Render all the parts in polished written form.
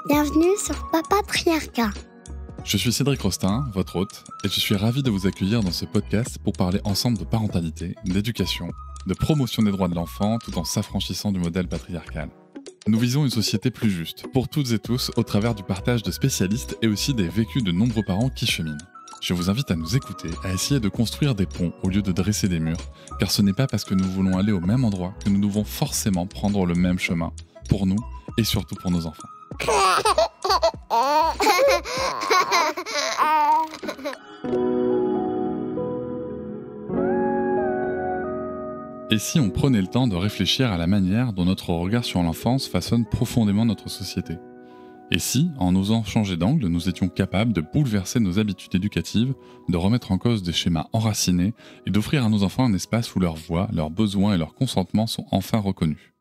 Bienvenue sur Papatriarcat. Je suis Cédric Rostin, votre hôte, et je suis ravi de vous accueillir dans ce podcast pour parler ensemble de parentalité, d'éducation, de promotion des droits de l'enfant tout en s'affranchissant du modèle patriarcal. Nous visons une société plus juste, pour toutes et tous, au travers du partage de spécialistes et aussi des vécus de nombreux parents qui cheminent. Je vous invite à nous écouter, à essayer de construire des ponts au lieu de dresser des murs, car ce n'est pas parce que nous voulons aller au même endroit que nous devons forcément prendre le même chemin, pour nous et surtout pour nos enfants. Et si on prenait le temps de réfléchir à la manière dont notre regard sur l'enfance façonne profondément notre société ? Et si, en osant changer d'angle, nous étions capables de bouleverser nos habitudes éducatives, de remettre en cause des schémas enracinés et d'offrir à nos enfants un espace où leurs voix, leurs besoins et leur consentement sont enfin reconnus ?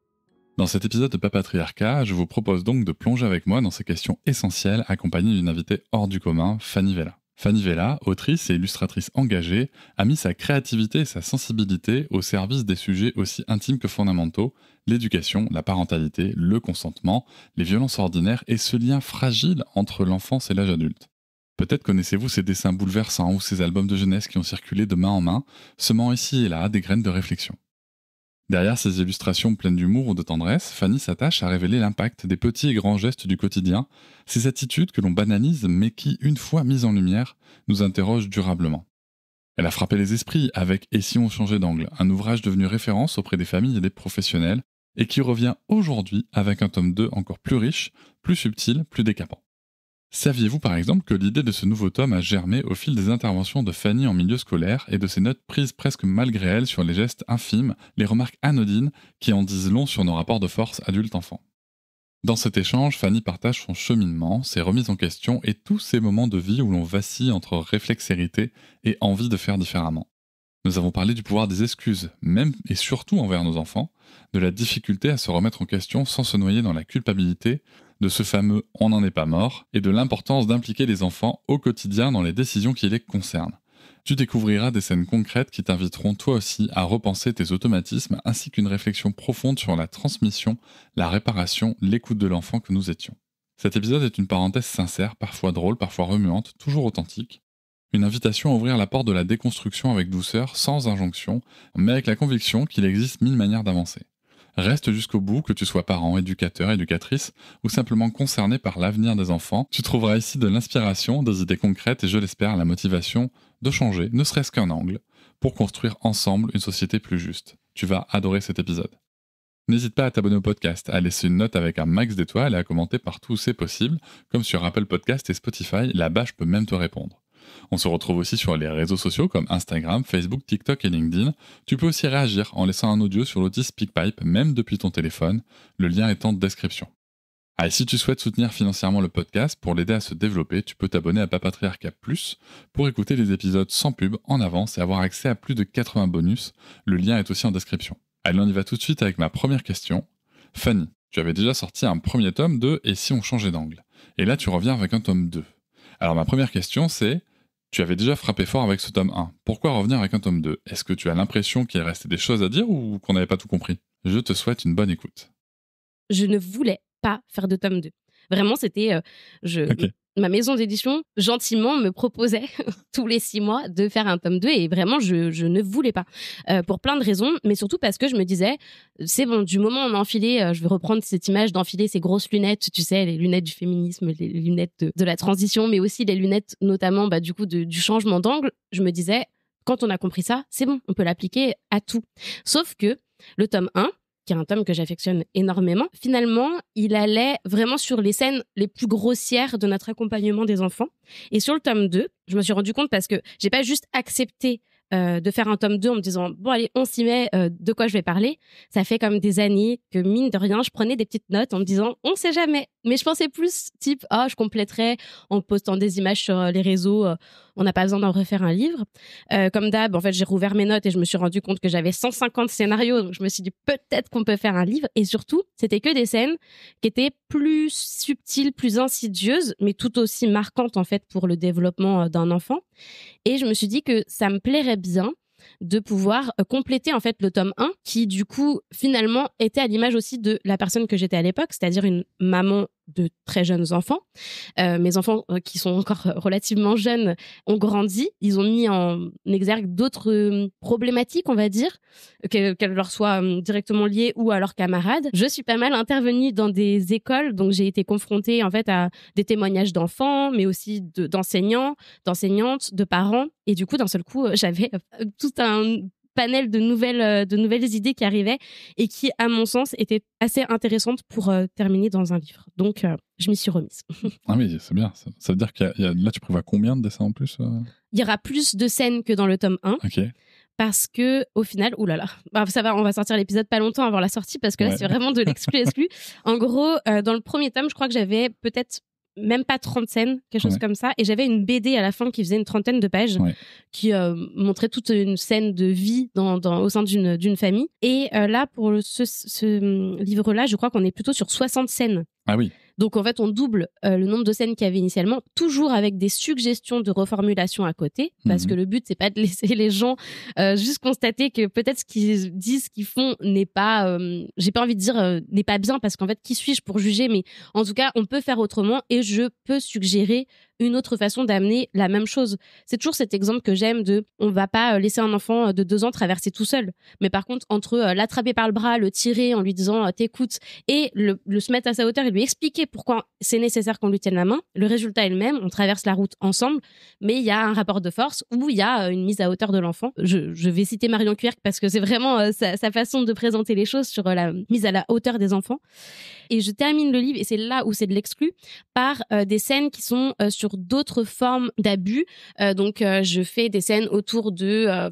Dans cet épisode de Papatriarcat, je vous propose donc de plonger avec moi dans ces questions essentielles accompagnée d'une invitée hors du commun, Fanny Vella. Fanny Vella, autrice et illustratrice engagée, a mis sa créativité et sa sensibilité au service des sujets aussi intimes que fondamentaux, l'éducation, la parentalité, le consentement, les violences ordinaires et ce lien fragile entre l'enfance et l'âge adulte. Peut-être connaissez-vous ces dessins bouleversants ou ces albums de jeunesse qui ont circulé de main en main, semant ici et là des graines de réflexion. Derrière ces illustrations pleines d'humour ou de tendresse, Fanny s'attache à révéler l'impact des petits et grands gestes du quotidien, ces attitudes que l'on banalise mais qui, une fois mises en lumière, nous interrogent durablement. Elle a frappé les esprits avec « Et si on changeait d'angle ?», un ouvrage devenu référence auprès des familles et des professionnels, et qui revient aujourd'hui avec un tome 2 encore plus riche, plus subtil, plus décapant. Saviez-vous par exemple que l'idée de ce nouveau tome a germé au fil des interventions de Fanny en milieu scolaire et de ses notes prises presque malgré elle sur les gestes infimes, les remarques anodines qui en disent long sur nos rapports de force adulte-enfant. Dans cet échange, Fanny partage son cheminement, ses remises en question et tous ces moments de vie où l'on vacille entre réflexérité et envie de faire différemment. Nous avons parlé du pouvoir des excuses, même et surtout envers nos enfants, de la difficulté à se remettre en question sans se noyer dans la culpabilité, de ce fameux « on n'en est pas mort » et de l'importance d'impliquer les enfants au quotidien dans les décisions qui les concernent. Tu découvriras des scènes concrètes qui t'inviteront toi aussi à repenser tes automatismes ainsi qu'une réflexion profonde sur la transmission, la réparation, l'écoute de l'enfant que nous étions. Cet épisode est une parenthèse sincère, parfois drôle, parfois remuante, toujours authentique. Une invitation à ouvrir la porte de la déconstruction avec douceur, sans injonction, mais avec la conviction qu'il existe 1000 manières d'avancer. Reste jusqu'au bout, que tu sois parent, éducateur, éducatrice ou simplement concerné par l'avenir des enfants. Tu trouveras ici de l'inspiration, des idées concrètes et je l'espère la motivation de changer, ne serait-ce qu'un angle, pour construire ensemble une société plus juste. Tu vas adorer cet épisode. N'hésite pas à t'abonner au podcast, à laisser une note avec un max d'étoiles et à commenter partout où c'est possible, comme sur Apple Podcast et Spotify, là-bas je peux même te répondre. On se retrouve aussi sur les réseaux sociaux comme Instagram, Facebook, TikTok et LinkedIn. Tu peux aussi réagir en laissant un audio sur l'outil SpeakPipe, même depuis ton téléphone. Le lien est en description. Et si tu souhaites soutenir financièrement le podcast pour l'aider à se développer, tu peux t'abonner à Papatriarcat Plus pour écouter les épisodes sans pub en avance et avoir accès à plus de 80 bonus. Le lien est aussi en description. Allez, on y va tout de suite avec ma première question. Fanny, tu avais déjà sorti un premier tome de « Et si on changeait d'angle ?» Et là, tu reviens avec un tome 2. Alors ma première question, c'est... Tu avais déjà frappé fort avec ce tome 1. Pourquoi revenir avec un tome 2 ? Est-ce que tu as l'impression qu'il restait des choses à dire ou qu'on n'avait pas tout compris ? Je te souhaite une bonne écoute. Je ne voulais pas faire de tome 2. Vraiment, c'était... Ma maison d'édition, gentiment, me proposait tous les 6 mois de faire un tome 2 et vraiment, je ne voulais pas. Pour plein de raisons, mais surtout parce que je me disais, c'est bon, du moment où on a enfilé, je vais reprendre cette image d'enfiler ces grosses lunettes, tu sais, les lunettes du féminisme, les lunettes de la transition, mais aussi les lunettes notamment du changement d'angle. Je me disais, quand on a compris ça, c'est bon, on peut l'appliquer à tout. Sauf que le tome 1, qui est un tome que j'affectionne énormément, finalement, il allait vraiment sur les scènes les plus grossières de notre accompagnement des enfants. Et sur le tome 2, je me suis rendu compte parce que j'ai pas juste accepté de faire un tome 2 en me disant bon allez on s'y met, de quoi je vais parler. Ça fait comme des années que mine de rien je prenais des petites notes en me disant on sait jamais, mais je pensais plus type je compléterai en postant des images sur les réseaux, on n'a pas besoin d'en refaire un livre. Comme d'hab, en fait j'ai rouvert mes notes et je me suis rendu compte que j'avais 150 scénarios, donc je me suis dit peut-être qu'on peut faire un livre. Et surtout c'était que des scènes qui étaient plus subtiles, plus insidieuses, mais tout aussi marquantes en fait pour le développement d'un enfant. Et je me suis dit que ça me plairait bien de pouvoir compléter en fait le tome 1 qui du coup finalement était à l'image aussi de la personne que j'étais à l'époque, c'est-à-dire une maman de très jeunes enfants. Mes enfants, qui sont encore relativement jeunes, ont grandi. Ils ont mis en exergue d'autres problématiques, on va dire, qu'elles leur soient directement liées ou à leurs camarades. Je suis pas mal intervenue dans des écoles, donc j'ai été confrontée en fait à des témoignages d'enfants, mais aussi d'enseignants, d'enseignantes, de parents. Et du coup, d'un seul coup, j'avais tout un panel de nouvelles idées qui arrivaient et qui, à mon sens, étaient assez intéressantes pour terminer dans un livre. Donc, je m'y suis remise. Ah oui, c'est bien. Ça veut dire là, tu prévois combien de dessins en plus Il y aura plus de scènes que dans le tome 1. Ok. Parce que, au final, oulala, ça va, on va sortir l'épisode pas longtemps avant la sortie parce que là, c'est vraiment de l'exclu. En gros, dans le premier tome, je crois que j'avais peut-être même pas 30 scènes, quelque chose comme ça. Et j'avais une BD à la fin qui faisait une 30aine de pages qui montrait toute une scène de vie au sein d'une famille. Et là, pour ce livre-là, je crois qu'on est plutôt sur 60 scènes. Ah oui. Donc, en fait, on double le nombre de scènes qu'il y avait initialement, toujours avec des suggestions de reformulation à côté, parce que le but, c'est pas de laisser les gens juste constater que peut-être ce qu'ils disent, ce qu'ils font n'est pas, j'ai pas envie de dire n'est pas bien, parce qu'en fait, qui suis-je pour juger? Mais en tout cas, on peut faire autrement et je peux suggérer une autre façon d'amener la même chose. C'est toujours cet exemple que j'aime on va pas laisser un enfant de 2 ans traverser tout seul. Mais par contre, entre l'attraper par le bras, le tirer en lui disant t'écoutes et le se mettre à sa hauteur et lui expliquer pourquoi c'est nécessaire qu'on lui tienne la main, le résultat est le même, on traverse la route ensemble, mais il y a un rapport de force où il y a une mise à hauteur de l'enfant. Je vais citer Marion Quierc parce que c'est vraiment sa façon de présenter les choses sur la mise à la hauteur des enfants. Et je termine le livre, et c'est là où c'est de l'exclu, par des scènes qui sont sur d'autres formes d'abus. Donc, je fais des scènes autour de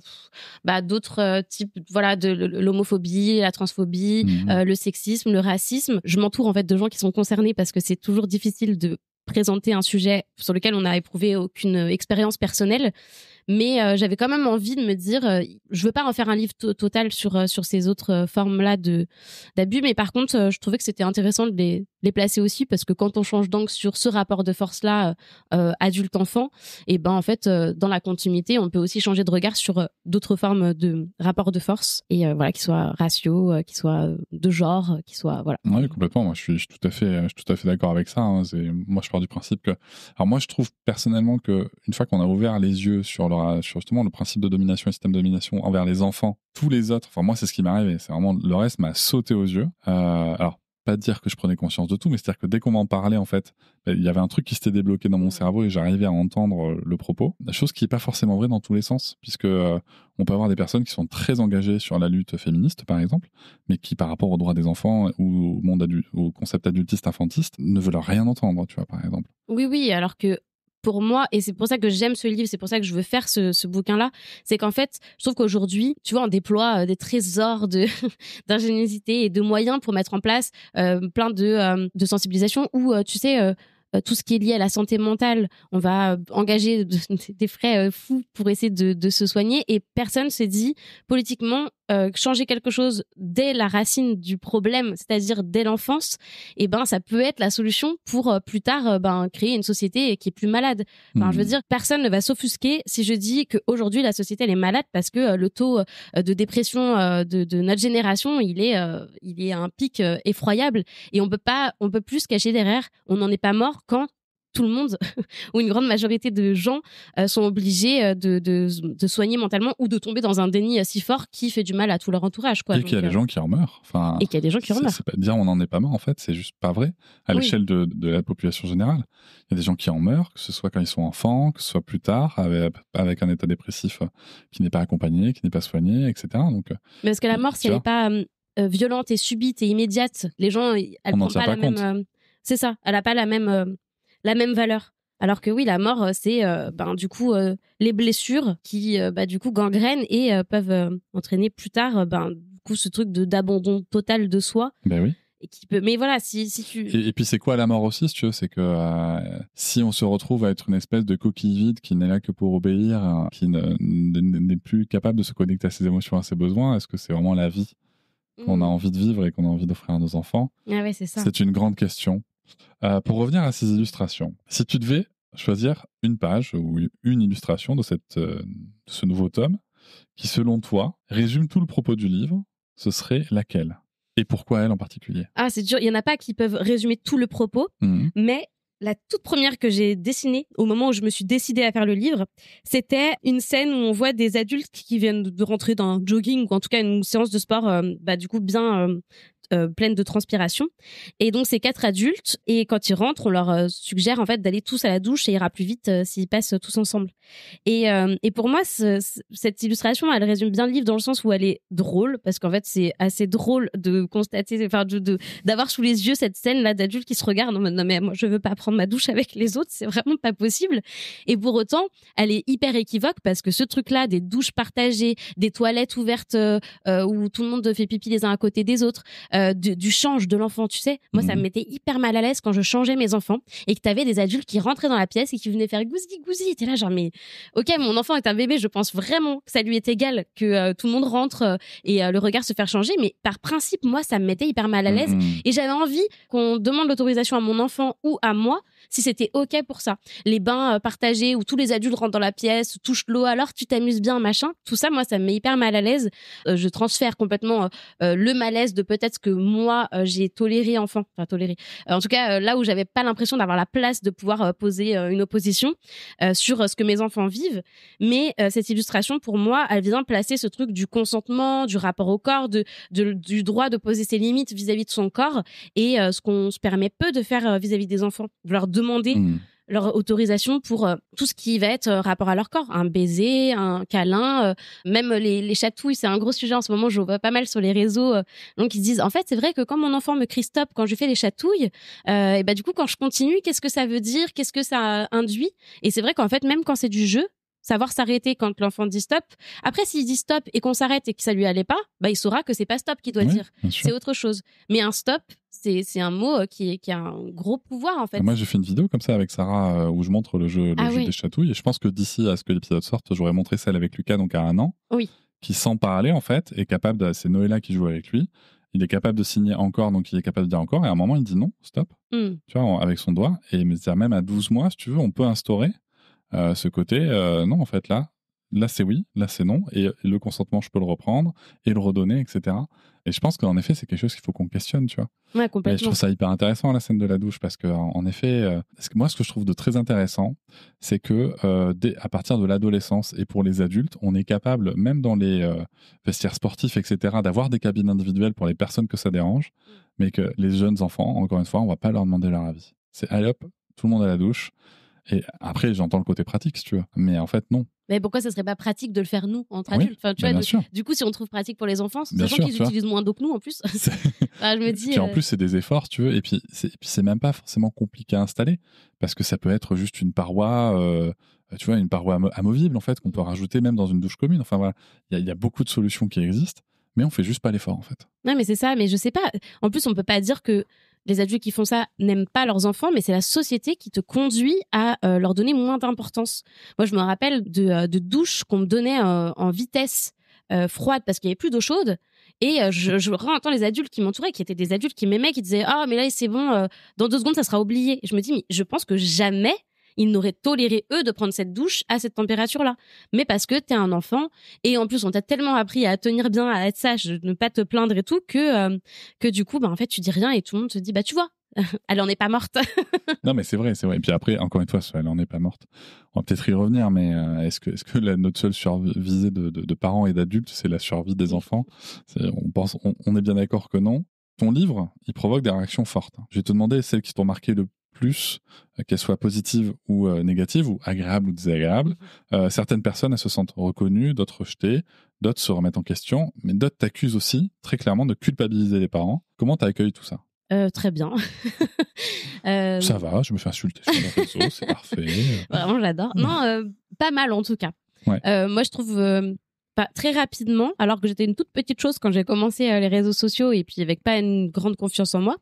d'autres types, de l'homophobie, la transphobie, le sexisme, le racisme. Je m'entoure en fait de gens qui sont concernés parce que c'est toujours difficile de présenter un sujet sur lequel on n'a éprouvé aucune expérience personnelle. Mais j'avais quand même envie de me dire, je veux pas en faire un livre total sur ces autres formes-là d'abus, mais par contre, je trouvais que c'était intéressant de les placer aussi, parce que quand on change d'angle sur ce rapport de force-là, adulte-enfant, et en fait, dans la continuité, on peut aussi changer de regard sur d'autres formes de rapports de force, et qui soient raciaux, qui soient de genre, qui soient Oui, complètement. Moi, je suis tout à fait d'accord avec ça. Hein. Moi, je pars du principe que, alors moi, je trouve personnellement que une fois qu'on a ouvert les yeux sur justement le principe de domination et système de domination envers les enfants, tous les autres, enfin moi c'est ce qui m'est arrivé, c'est vraiment le reste m'a sauté aux yeux. Alors pas dire que je prenais conscience de tout, mais c'est-à-dire que dès qu'on m'en parlait, en fait, il y avait un truc qui s'était débloqué dans mon cerveau et j'arrivais à entendre le propos. La chose qui n'est pas forcément vraie dans tous les sens, puisque on peut avoir des personnes qui sont très engagées sur la lutte féministe, par exemple, mais qui, par rapport aux droits des enfants ou au monde au concept adultiste, infantiste, ne veulent rien entendre, tu vois, par exemple. Oui, alors que pour moi, et c'est pour ça que j'aime ce livre, c'est pour ça que je veux faire ce bouquin-là, c'est qu'en fait, je trouve qu'aujourd'hui, tu vois, on déploie des trésors d'ingéniosité et de moyens pour mettre en place plein de sensibilisation où, tu sais, tout ce qui est lié à la santé mentale, on va engager des frais fous pour essayer de se soigner, et personne s'est dit politiquement changer quelque chose dès la racine du problème, c'est-à-dire dès l'enfance, et ça peut être la solution pour plus tard créer une société qui est plus malade. Je veux dire, personne ne va s'offusquer si je dis qu'aujourd'hui la société elle est malade parce que le taux de dépression de notre génération il est à un pic effroyable, et on peut plus se cacher derrière on n'en est pas mort quand tout le monde ou une grande majorité de gens sont obligés de soigner mentalement ou de tomber dans un déni si fort qui fait du mal à tout leur entourage, quoi. Et qu'il y a des gens qui en meurent. Et qu'il y a des gens qui en meurent. C'est pas dire on n'en est pas mort, en fait, c'est juste pas vrai. À l'échelle de la population générale, il y a des gens qui en meurent, que ce soit quand ils sont enfants, que ce soit plus tard, avec un état dépressif qui n'est pas accompagné, qui n'est pas soigné, etc. Donc, mais parce que la mort, si elle n'est pas violente et subite et immédiate, les gens, elle prend pas la même... c'est ça, elle n'a pas la même valeur. Alors que oui, la mort, c'est du coup les blessures qui du coup gangrènent et peuvent entraîner plus tard du coup ce truc d'abandon total de soi. Ben oui. Et qui peut... Mais voilà, si tu... Et puis c'est quoi la mort aussi, si tu veux, c'est que si on se retrouve à être une espèce de coquille vide qui n'est là que pour obéir, qui n'est plus capable de se connecter à ses émotions, à ses besoins, est-ce que c'est vraiment la vie qu'on a envie de vivre et qu'on a envie d'offrir à nos enfants? Ah ouais, c'est ça. C'est une grande question. Pour revenir à ces illustrations, si tu devais choisir une page ou une illustration de ce nouveau tome qui, selon toi, résume tout le propos du livre, ce serait laquelle? Et pourquoi elle en particulier? Ah, c'est dur. Il y en a pas qui peuvent résumer tout le propos, mais la toute première que j'ai dessinée au moment où je me suis décidée à faire le livre, c'était une scène où on voit des adultes qui viennent de rentrer dans un jogging ou en tout cas une séance de sport, du coup bien pleine de transpiration. Et donc ces 4 adultes, et quand ils rentrent, on leur suggère en fait d'aller tous à la douche, ça ira plus vite s'ils passent tous ensemble. Et pour moi, cette illustration, elle résume bien le livre dans le sens où elle est drôle, parce qu'en fait c'est assez drôle de constater, enfin d'avoir sous les yeux cette scène là d'adultes qui se regardent en mode non mais moi je veux pas prendre ma douche avec les autres, c'est vraiment pas possible. Et pour autant, elle est hyper équivoque parce que ce truc là des douches partagées, des toilettes ouvertes où tout le monde fait pipi les uns à côté des autres, du change de l'enfant, tu sais. Moi, ça me mettait hyper mal à l'aise quand je changeais mes enfants et que t'avais des adultes qui rentraient dans la pièce et qui venaient faire gousi. T'es là genre, mais ok, mon enfant est un bébé, je pense vraiment que ça lui est égal que tout le monde rentre et le regard se faire changer, mais par principe, moi, ça me mettait hyper mal à l'aise et j'avais envie qu'on demande l'autorisation à mon enfant ou à moi si c'était ok pour ça. Les bains partagés où tous les adultes rentrent dans la pièce, touchent l'eau, alors tu t'amuses bien, machin. Tout ça, moi, ça me met hyper mal à l'aise. Je transfère complètement le malaise de peut-être que moi j'ai toléré enfant, enfin toléré. En tout cas, là où j'avais pas l'impression d'avoir la place de pouvoir poser une opposition sur ce que mes enfants vivent. Mais cette illustration, pour moi, elle vient placer ce truc du consentement, du rapport au corps, du droit de poser ses limites vis-à-vis de son corps et ce qu'on se permet peu de faire vis-à-vis des enfants. De leur demander leur autorisation pour tout ce qui va être rapport à leur corps, un baiser, un câlin, même les chatouilles, c'est un gros sujet en ce moment, je vois pas mal sur les réseaux, donc ils se disent en fait c'est vrai que quand mon enfant me crie stop quand je fais les chatouilles, et du coup quand je continue, qu'est-ce que ça veut dire, qu'est-ce que ça induit, et c'est vrai qu'en fait même quand c'est du jeu, savoir s'arrêter quand l'enfant dit stop. Après, s'il dit stop et qu'on s'arrête et que ça lui allait pas, il saura que c'est pas stop qu'il doit dire. C'est autre chose. Mais un stop, c'est un mot qui a un gros pouvoir, en fait. Moi, j'ai fait une vidéo comme ça avec Sarah où je montre le jeu des chatouilles. Et je pense que d'ici à ce que l'épisode sorte, j'aurais montré celle avec Lucas, donc à 1 an. Oui. Qui, sans parler, en fait, est capable c'est Noëlla qui joue avec lui. Il est capable de signer encore, donc il est capable de dire encore. Et à un moment, il dit non, stop. Tu vois, avec son doigt. Et il me dit, même à 12 mois, si tu veux, on peut instaurer ce côté, non, en fait, là c'est oui, là c'est non, et le consentement, je peux le reprendre et le redonner, etc. Et je pense qu'en effet, c'est quelque chose qu'il faut qu'on questionne, tu vois. Ouais, complètement. Et je trouve ça hyper intéressant, la scène de la douche, parce que en effet, moi, ce que je trouve de très intéressant, c'est que à partir de l'adolescence et pour les adultes, on est capable, même dans les vestiaires sportifs, etc., d'avoir des cabines individuelles pour les personnes que ça dérange, mais que les jeunes enfants, encore une fois, on va pas leur demander leur avis. C'est allez hop, tout le monde à la douche. Et après, j'entends le côté pratique, si tu veux. Mais en fait, non. Mais pourquoi ça serait pas pratique de le faire nous, entre adultes? Enfin, tu vois, du coup, si on trouve pratique pour les enfants, sachant qu'ils utilisent moins d'eau que nous, en plus. Je me dis. Puis en plus, c'est des efforts, si tu veux. Et puis, c'est même pas forcément compliqué à installer. Parce que ça peut être juste une paroi, tu vois, une paroi amovible, en fait, qu'on peut rajouter même dans une douche commune. Enfin, voilà. Il y a beaucoup de solutions qui existent. Mais on fait juste pas l'effort, en fait. Non, mais c'est ça. Mais je sais pas. En plus, on peut pas dire que les adultes qui font ça n'aiment pas leurs enfants, mais c'est la société qui te conduit à leur donner moins d'importance. Moi, je me rappelle de douches qu'on me donnait en vitesse froide parce qu'il y avait plus d'eau chaude. Et je entends les adultes qui m'entouraient, qui étaient des adultes qui m'aimaient, qui disaient « Ah, mais là, c'est bon, dans 2 secondes, ça sera oublié. » Et je me dis « Mais je pense que jamais ils n'auraient toléré, eux, de prendre cette douche à cette température-là. » Mais parce que t'es un enfant, et en plus, on t'a tellement appris à tenir bien, à être sage, de ne pas te plaindre et tout, que du coup, en fait, tu dis rien et tout le monde te dit « tu vois, elle en est pas morte. » Non, mais c'est vrai, c'est vrai. Et puis après, encore une fois, elle en est pas morte. On va peut-être y revenir, mais est-ce que notre seule visée de parents et d'adultes, c'est la survie des enfants? On est bien d'accord que non. Ton livre, il provoque des réactions fortes. Je vais te demander celles qui t'ont marqué le plus, qu'elles soient positives ou négatives, ou agréables ou désagréables. Certaines personnes, elles se sentent reconnues, d'autres rejetées, d'autres se remettent en question, mais d'autres t'accusent aussi, très clairement, de culpabiliser les parents. Comment t'accueilles tout ça? Très bien. Ça va, je me fais insulter sur les réseaux, c'est parfait. Vraiment, j'adore. Non, pas mal en tout cas. Ouais. Moi, je trouve très rapidement, alors que j'étais une toute petite chose quand j'ai commencé les réseaux sociaux et puis avec pas une grande confiance en moi,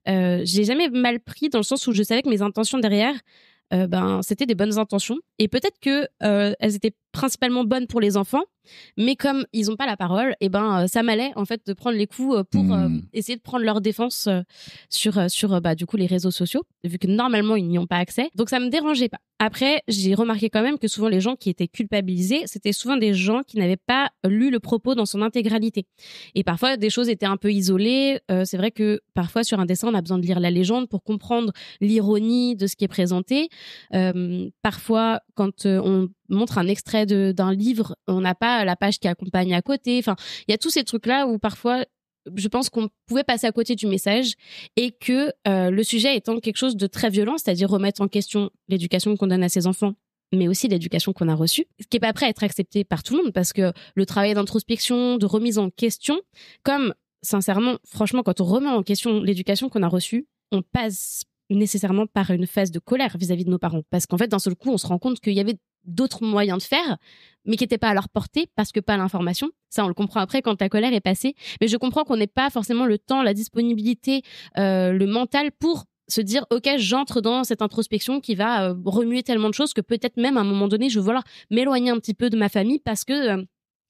j'ai jamais mal pris dans le sens où je savais que mes intentions derrière, c'était des bonnes intentions et peut-être que elles étaient principalement bonnes pour les enfants, mais comme ils n'ont pas la parole, et ça m'allait en fait de prendre les coups pour essayer de prendre leur défense sur du coup les réseaux sociaux, vu que normalement ils n'y ont pas accès. Donc ça me dérangeait pas. Après, j'ai remarqué quand même que souvent les gens qui étaient culpabilisés, c'était souvent des gens qui n'avaient pas lu le propos dans son intégralité. Et parfois des choses étaient un peu isolées. C'est vrai que parfois sur un dessin, on a besoin de lire la légende pour comprendre l'ironie de ce qui est présenté. Parfois, quand on montre un extrait d'un livre, on n'a pas la page qui accompagne à côté. Enfin, il y a tous ces trucs-là où parfois, je pense qu'on pouvait passer à côté du message et que le sujet étant quelque chose de très violent, c'est-à-dire remettre en question l'éducation qu'on donne à ses enfants, mais aussi l'éducation qu'on a reçue, ce qui n'est pas prêt à être accepté par tout le monde, parce que le travail d'introspection, de remise en question, comme sincèrement, franchement, quand on remet en question l'éducation qu'on a reçue, on passe nécessairement par une phase de colère vis-à-vis de nos parents. Parce qu'en fait, d'un seul coup, on se rend compte qu'il y avait d'autres moyens de faire, mais qui n'étaient pas à leur portée parce que pas l'information. Ça, on le comprend après quand la colère est passée. Mais je comprends qu'on n'ait pas forcément le temps, la disponibilité, le mental pour se dire, OK, j'entre dans cette introspection qui va remuer tellement de choses que peut-être même à un moment donné, je vais vouloir m'éloigner un petit peu de ma famille parce que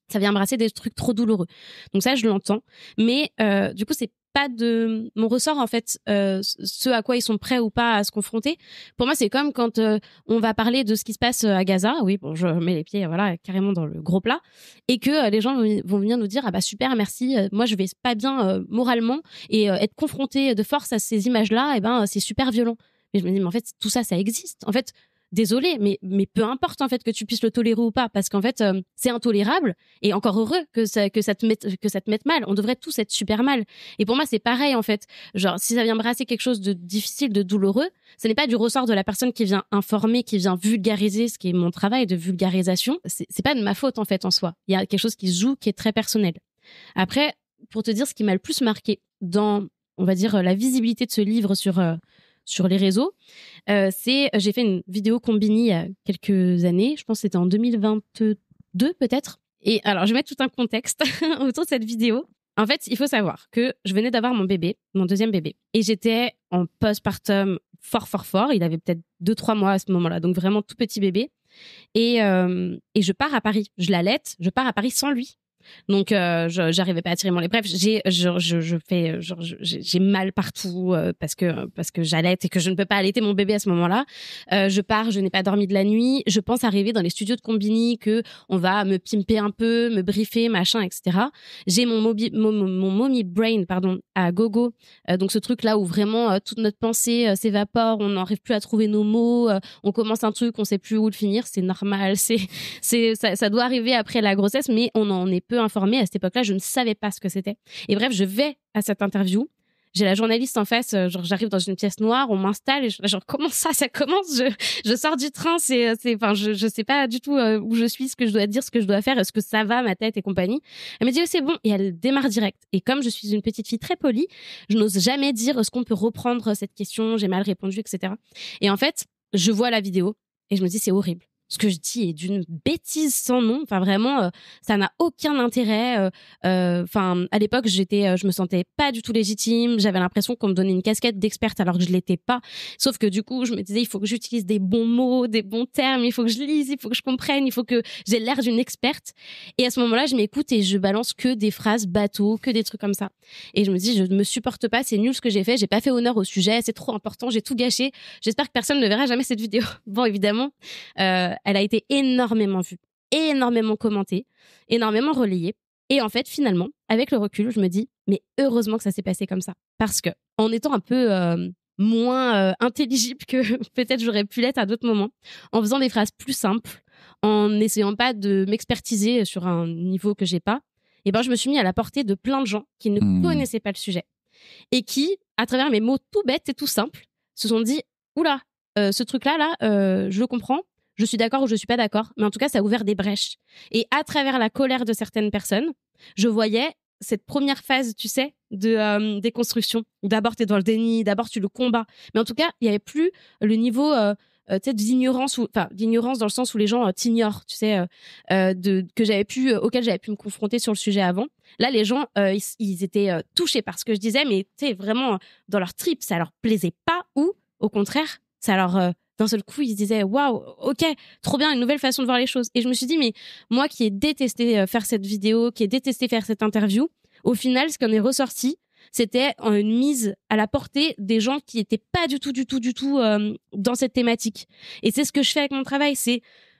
ça vient embrasser des trucs trop douloureux. Donc ça, je l'entends. Mais du coup, c'est pas de mon ressort en fait, ce à quoi ils sont prêts ou pas à se confronter. Pour moi, c'est comme quand on va parler de ce qui se passe à Gaza. Oui, bon, je mets les pieds carrément dans le gros plat, et que les gens vont venir nous dire super, merci, moi je vais pas bien moralement, et être confronté de force à ces images-là, c'est super violent. Mais je me dis, mais en fait, tout ça existe. En fait, désolé, mais peu importe en fait que tu puisses le tolérer ou pas, parce qu'en fait c'est intolérable, et encore heureux que ça te mette mal. On devrait tous être super mal. Et pour moi c'est pareil en fait. Genre si ça vient brasser quelque chose de difficile, de douloureux, ce n'est pas du ressort de la personne qui vient informer, qui vient vulgariser, ce qui est mon travail de vulgarisation. C'est pas de ma faute en fait en soi. Il y a quelque chose qui se joue, qui est très personnel. Après, pour te dire ce qui m'a le plus marqué dans, on va dire, la visibilité de ce livre sur les réseaux, j'ai fait une vidéo Combini il y a quelques années, je pense que c'était en 2022 peut-être. Et alors, je vais mettre tout un contexte autour de cette vidéo. En fait, il faut savoir que je venais d'avoir mon deuxième bébé, et j'étais en postpartum fort. Il avait peut-être 2-3 mois à ce moment-là, donc vraiment tout petit bébé. Et je pars à Paris, je l'allaite, je pars à Paris sans lui. Donc j'arrivais pas à tirer mon lait. Bref, j'ai mal partout parce que j'allaite et que je ne peux pas allaiter mon bébé à ce moment-là. Je pars, je n'ai pas dormi de la nuit. Je pense arriver dans les studios de Combini, que on va me pimper un peu, me briefer, machin, etc. J'ai mon mommy brain à gogo. Donc ce truc là où vraiment toute notre pensée s'évapore, on n'arrive plus à trouver nos mots, on commence un truc, on sait plus où le finir. C'est normal, ça doit arriver après la grossesse, mais on en est peu informée. À cette époque-là, je ne savais pas ce que c'était. Et bref, je vais à cette interview. J'ai la journaliste en face, j'arrive dans une pièce noire, on m'installe, et comment ça commence? Je sors du train, je sais pas du tout où je suis, ce que je dois dire, ce que je dois faire, est-ce que ça va, ma tête et compagnie. Elle me dit, c'est bon, et elle démarre direct. Et comme je suis une petite fille très polie, je n'ose jamais dire, est-ce qu'on peut reprendre cette question, j'ai mal répondu, etc. Et en fait, je vois la vidéo, et je me dis, c'est horrible. Ce que je dis est d'une bêtise sans nom. Enfin, vraiment, ça n'a aucun intérêt. À l'époque, je me sentais pas du tout légitime. J'avais l'impression qu'on me donnait une casquette d'experte alors que je l'étais pas. Sauf que du coup, je me disais, il faut que j'utilise des bons mots, des bons termes. Il faut que je lise, il faut que je comprenne, il faut que j'ai l'air d'une experte. Et à ce moment-là, je m'écoute et je balance que des phrases bateaux, que des trucs comme ça. Et je me dis, je ne me supporte pas. C'est nul ce que j'ai fait. J'ai pas fait honneur au sujet. C'est trop important. J'ai tout gâché. J'espère que personne ne verra jamais cette vidéo. Bon, évidemment. Elle a été énormément vue, énormément commentée, énormément relayée. Et en fait, finalement, avec le recul, je me dis, mais heureusement que ça s'est passé comme ça. Parce que, en étant un peu moins intelligible que peut-être j'aurais pu l'être à d'autres moments, en faisant des phrases plus simples, en n'essayant pas de m'expertiser sur un niveau que j'ai pas, je me suis mis à la portée de plein de gens qui ne connaissaient pas le sujet. Et qui, à travers mes mots tout bêtes et tout simples, se sont dit, oula, ce truc-là, je le comprends. Je suis d'accord ou je suis pas d'accord, mais en tout cas, ça a ouvert des brèches. Et à travers la colère de certaines personnes, je voyais cette première phase, tu sais, de déconstruction. D'abord, t'es dans le déni, d'abord, tu le combats. Mais en tout cas, il y avait plus le niveau d'ignorance, d'ignorance dans le sens où les gens t'ignorent, tu sais, auquel j'avais pu me confronter sur le sujet avant. Là, les gens, ils étaient touchés par ce que je disais, mais tu sais, vraiment, dans leur trip, ça leur plaisait pas, ou au contraire, ça leur d'un seul coup, ils se disaient waouh, ok, trop bien, une nouvelle façon de voir les choses. Et je me suis dit, mais moi qui ai détesté faire cette vidéo, qui ai détesté faire cette interview, au final, ce qu'on est ressorti, c'était une mise à la portée des gens qui étaient pas du tout dans cette thématique. Et c'est ce que je fais avec mon travail,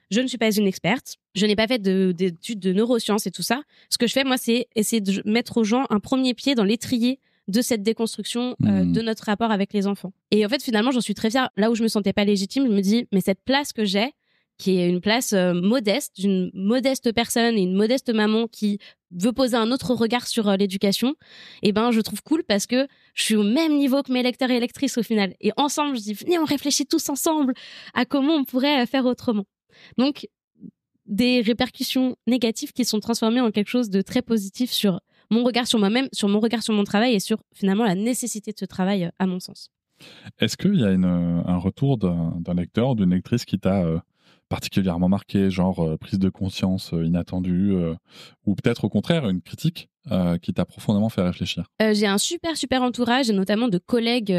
je ne suis pas une experte, je n'ai pas fait d'études de neurosciences et tout ça. Ce que je fais, moi, c'est essayer de mettre aux gens un premier pied dans l'étrier de cette déconstruction de notre rapport avec les enfants. Et en fait, finalement, j'en suis très fière. Là où je me sentais pas légitime, je me dis, mais cette place que j'ai, qui est une place modeste, d'une modeste personne et une modeste maman qui veut poser un autre regard sur l'éducation, je trouve cool parce que je suis au même niveau que mes lecteurs et lectrices au final. Et ensemble, je dis, venez, on réfléchit tous ensemble à comment on pourrait faire autrement. Donc, des répercussions négatives qui sont transformées en quelque chose de très positif sur mon regard sur moi-même, sur mon regard sur mon travail et sur finalement la nécessité de ce travail, à mon sens. Est-ce qu'il y a un retour d'un lecteur ou d'une lectrice qui t'a particulièrement marqué, genre prise de conscience inattendue, ou peut-être au contraire une critique qui t'a profondément fait réfléchir? J'ai un super entourage, notamment de collègues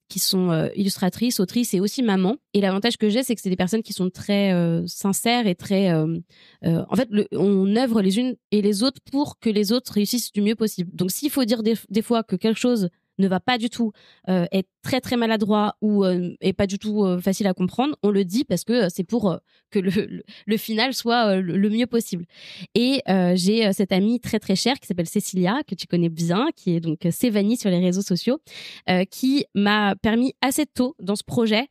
qui sont illustratrices, autrices et aussi mamans. Et l'avantage que j'ai, c'est que c'est des personnes qui sont très sincères et très... en fait, on œuvre les unes et les autres pour que les autres réussissent du mieux possible. Donc s'il faut dire des fois que quelque chose ne va pas du tout, est très très maladroit ou est pas du tout facile à comprendre, on le dit parce que c'est pour que le final soit le mieux possible. Et j'ai cette amie très très chère qui s'appelle Cécilia, que tu connais bien, qui est donc Sévanie sur les réseaux sociaux, qui m'a permis assez tôt dans ce projet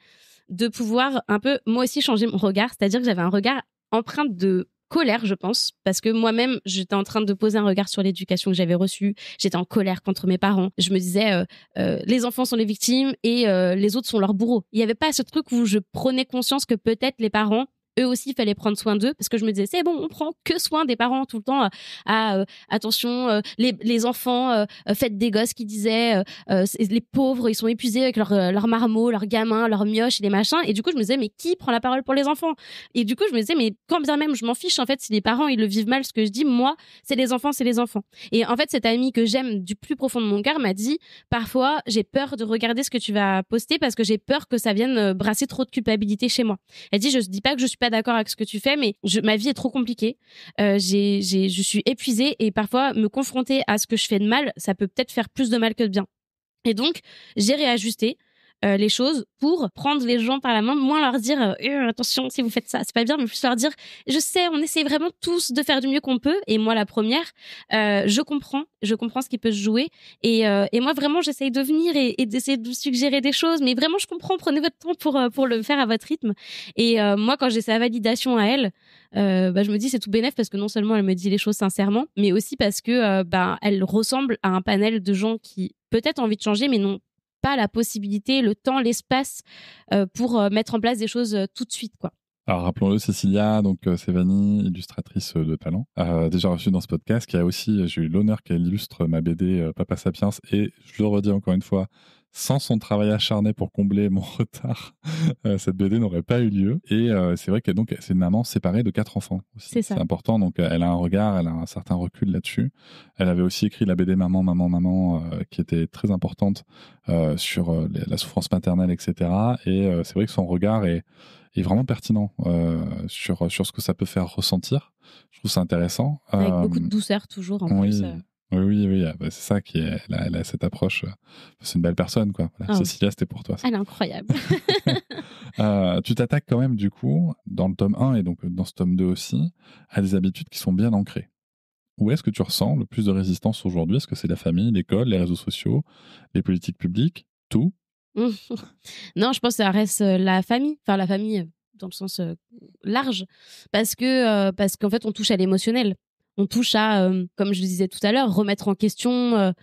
de pouvoir un peu moi aussi changer mon regard, c'est-à-dire que j'avais un regard empreint de colère, je pense, parce que moi-même, j'étais en train de poser un regard sur l'éducation que j'avais reçue. J'étais en colère contre mes parents. Je me disais, les enfants sont les victimes et les autres sont leurs bourreaux. Il n'y avait pas ce truc où je prenais conscience que peut-être les parents, eux aussi, il fallait prendre soin d'eux, parce que je me disais, c'est bon, on prend que soin des parents tout le temps. Attention, les enfants, faites des gosses qui disaient, les pauvres, ils sont épuisés avec leurs marmots, leurs gamins, leurs mioches et les machins. Et du coup, je me disais, mais qui prend la parole pour les enfants? Et du coup, je me disais, mais quand bien même, je m'en fiche, en fait, si les parents, ils le vivent mal, ce que je dis, moi, c'est les enfants, c'est les enfants. Et en fait, cette amie que j'aime du plus profond de mon cœur m'a dit, parfois, j'ai peur de regarder ce que tu vas poster parce que j'ai peur que ça vienne brasser trop de culpabilité chez moi. Elle dit, je dis pas que je suis pas d'accord avec ce que tu fais, mais ma vie est trop compliquée. Je suis épuisée et parfois me confronter à ce que je fais de mal, ça peut peut-être faire plus de mal que de bien. Et donc, j'ai réajusté les choses pour prendre les gens par la main, moins leur dire attention si vous faites ça, c'est pas bien, mais plus leur dire je sais, on essaie vraiment tous de faire du mieux qu'on peut, et moi la première, je comprends ce qui peut se jouer, et moi vraiment j'essaye de venir et d'essayer de vous suggérer des choses, mais vraiment je comprends, prenez votre temps pour le faire à votre rythme. Et moi quand j'ai sa validation à elle, je me dis c'est tout bénef, parce que non seulement elle me dit les choses sincèrement, mais aussi parce que elle ressemble à un panel de gens qui peut-être ont envie de changer mais non pas la possibilité, le temps, l'espace pour mettre en place des choses tout de suite, quoi. Alors rappelons-le, Cécilia, donc Sévanie, illustratrice de talent, déjà reçue dans ce podcast, qui a aussi, j'ai eu l'honneur qu'elle illustre ma BD Papa Sapiens, et je le redis encore une fois, sans son travail acharné pour combler mon retard, cette BD n'aurait pas eu lieu. Et c'est vrai que donc c'est une maman séparée de 4 enfants aussi. C'est ça. C'est important, donc elle a un regard, elle a un certain recul là-dessus. Elle avait aussi écrit la BD Maman, Maman, Maman, qui était très importante sur la souffrance maternelle, etc. Et c'est vrai que son regard est vraiment pertinent sur ce que ça peut faire ressentir. Je trouve ça intéressant. Avec beaucoup de douceur toujours en plus. Oui. C'est ça qui est. Elle a cette approche. C'est une belle personne, quoi. Voilà. Cécilia, c'était pour toi. Ça. Elle est incroyable. Tu t'attaques quand même, du coup, dans le tome 1 et donc dans ce tome 2 aussi, à des habitudes qui sont bien ancrées. Où est-ce que tu ressens le plus de résistance aujourd'hui? Est-ce que c'est la famille, l'école, les réseaux sociaux, les politiques publiques, tout? Non, je pense que ça reste la famille. Enfin, la famille dans le sens large. Parce qu'en fait, on touche à l'émotionnel. On touche à, comme je le disais tout à l'heure, remettre en question,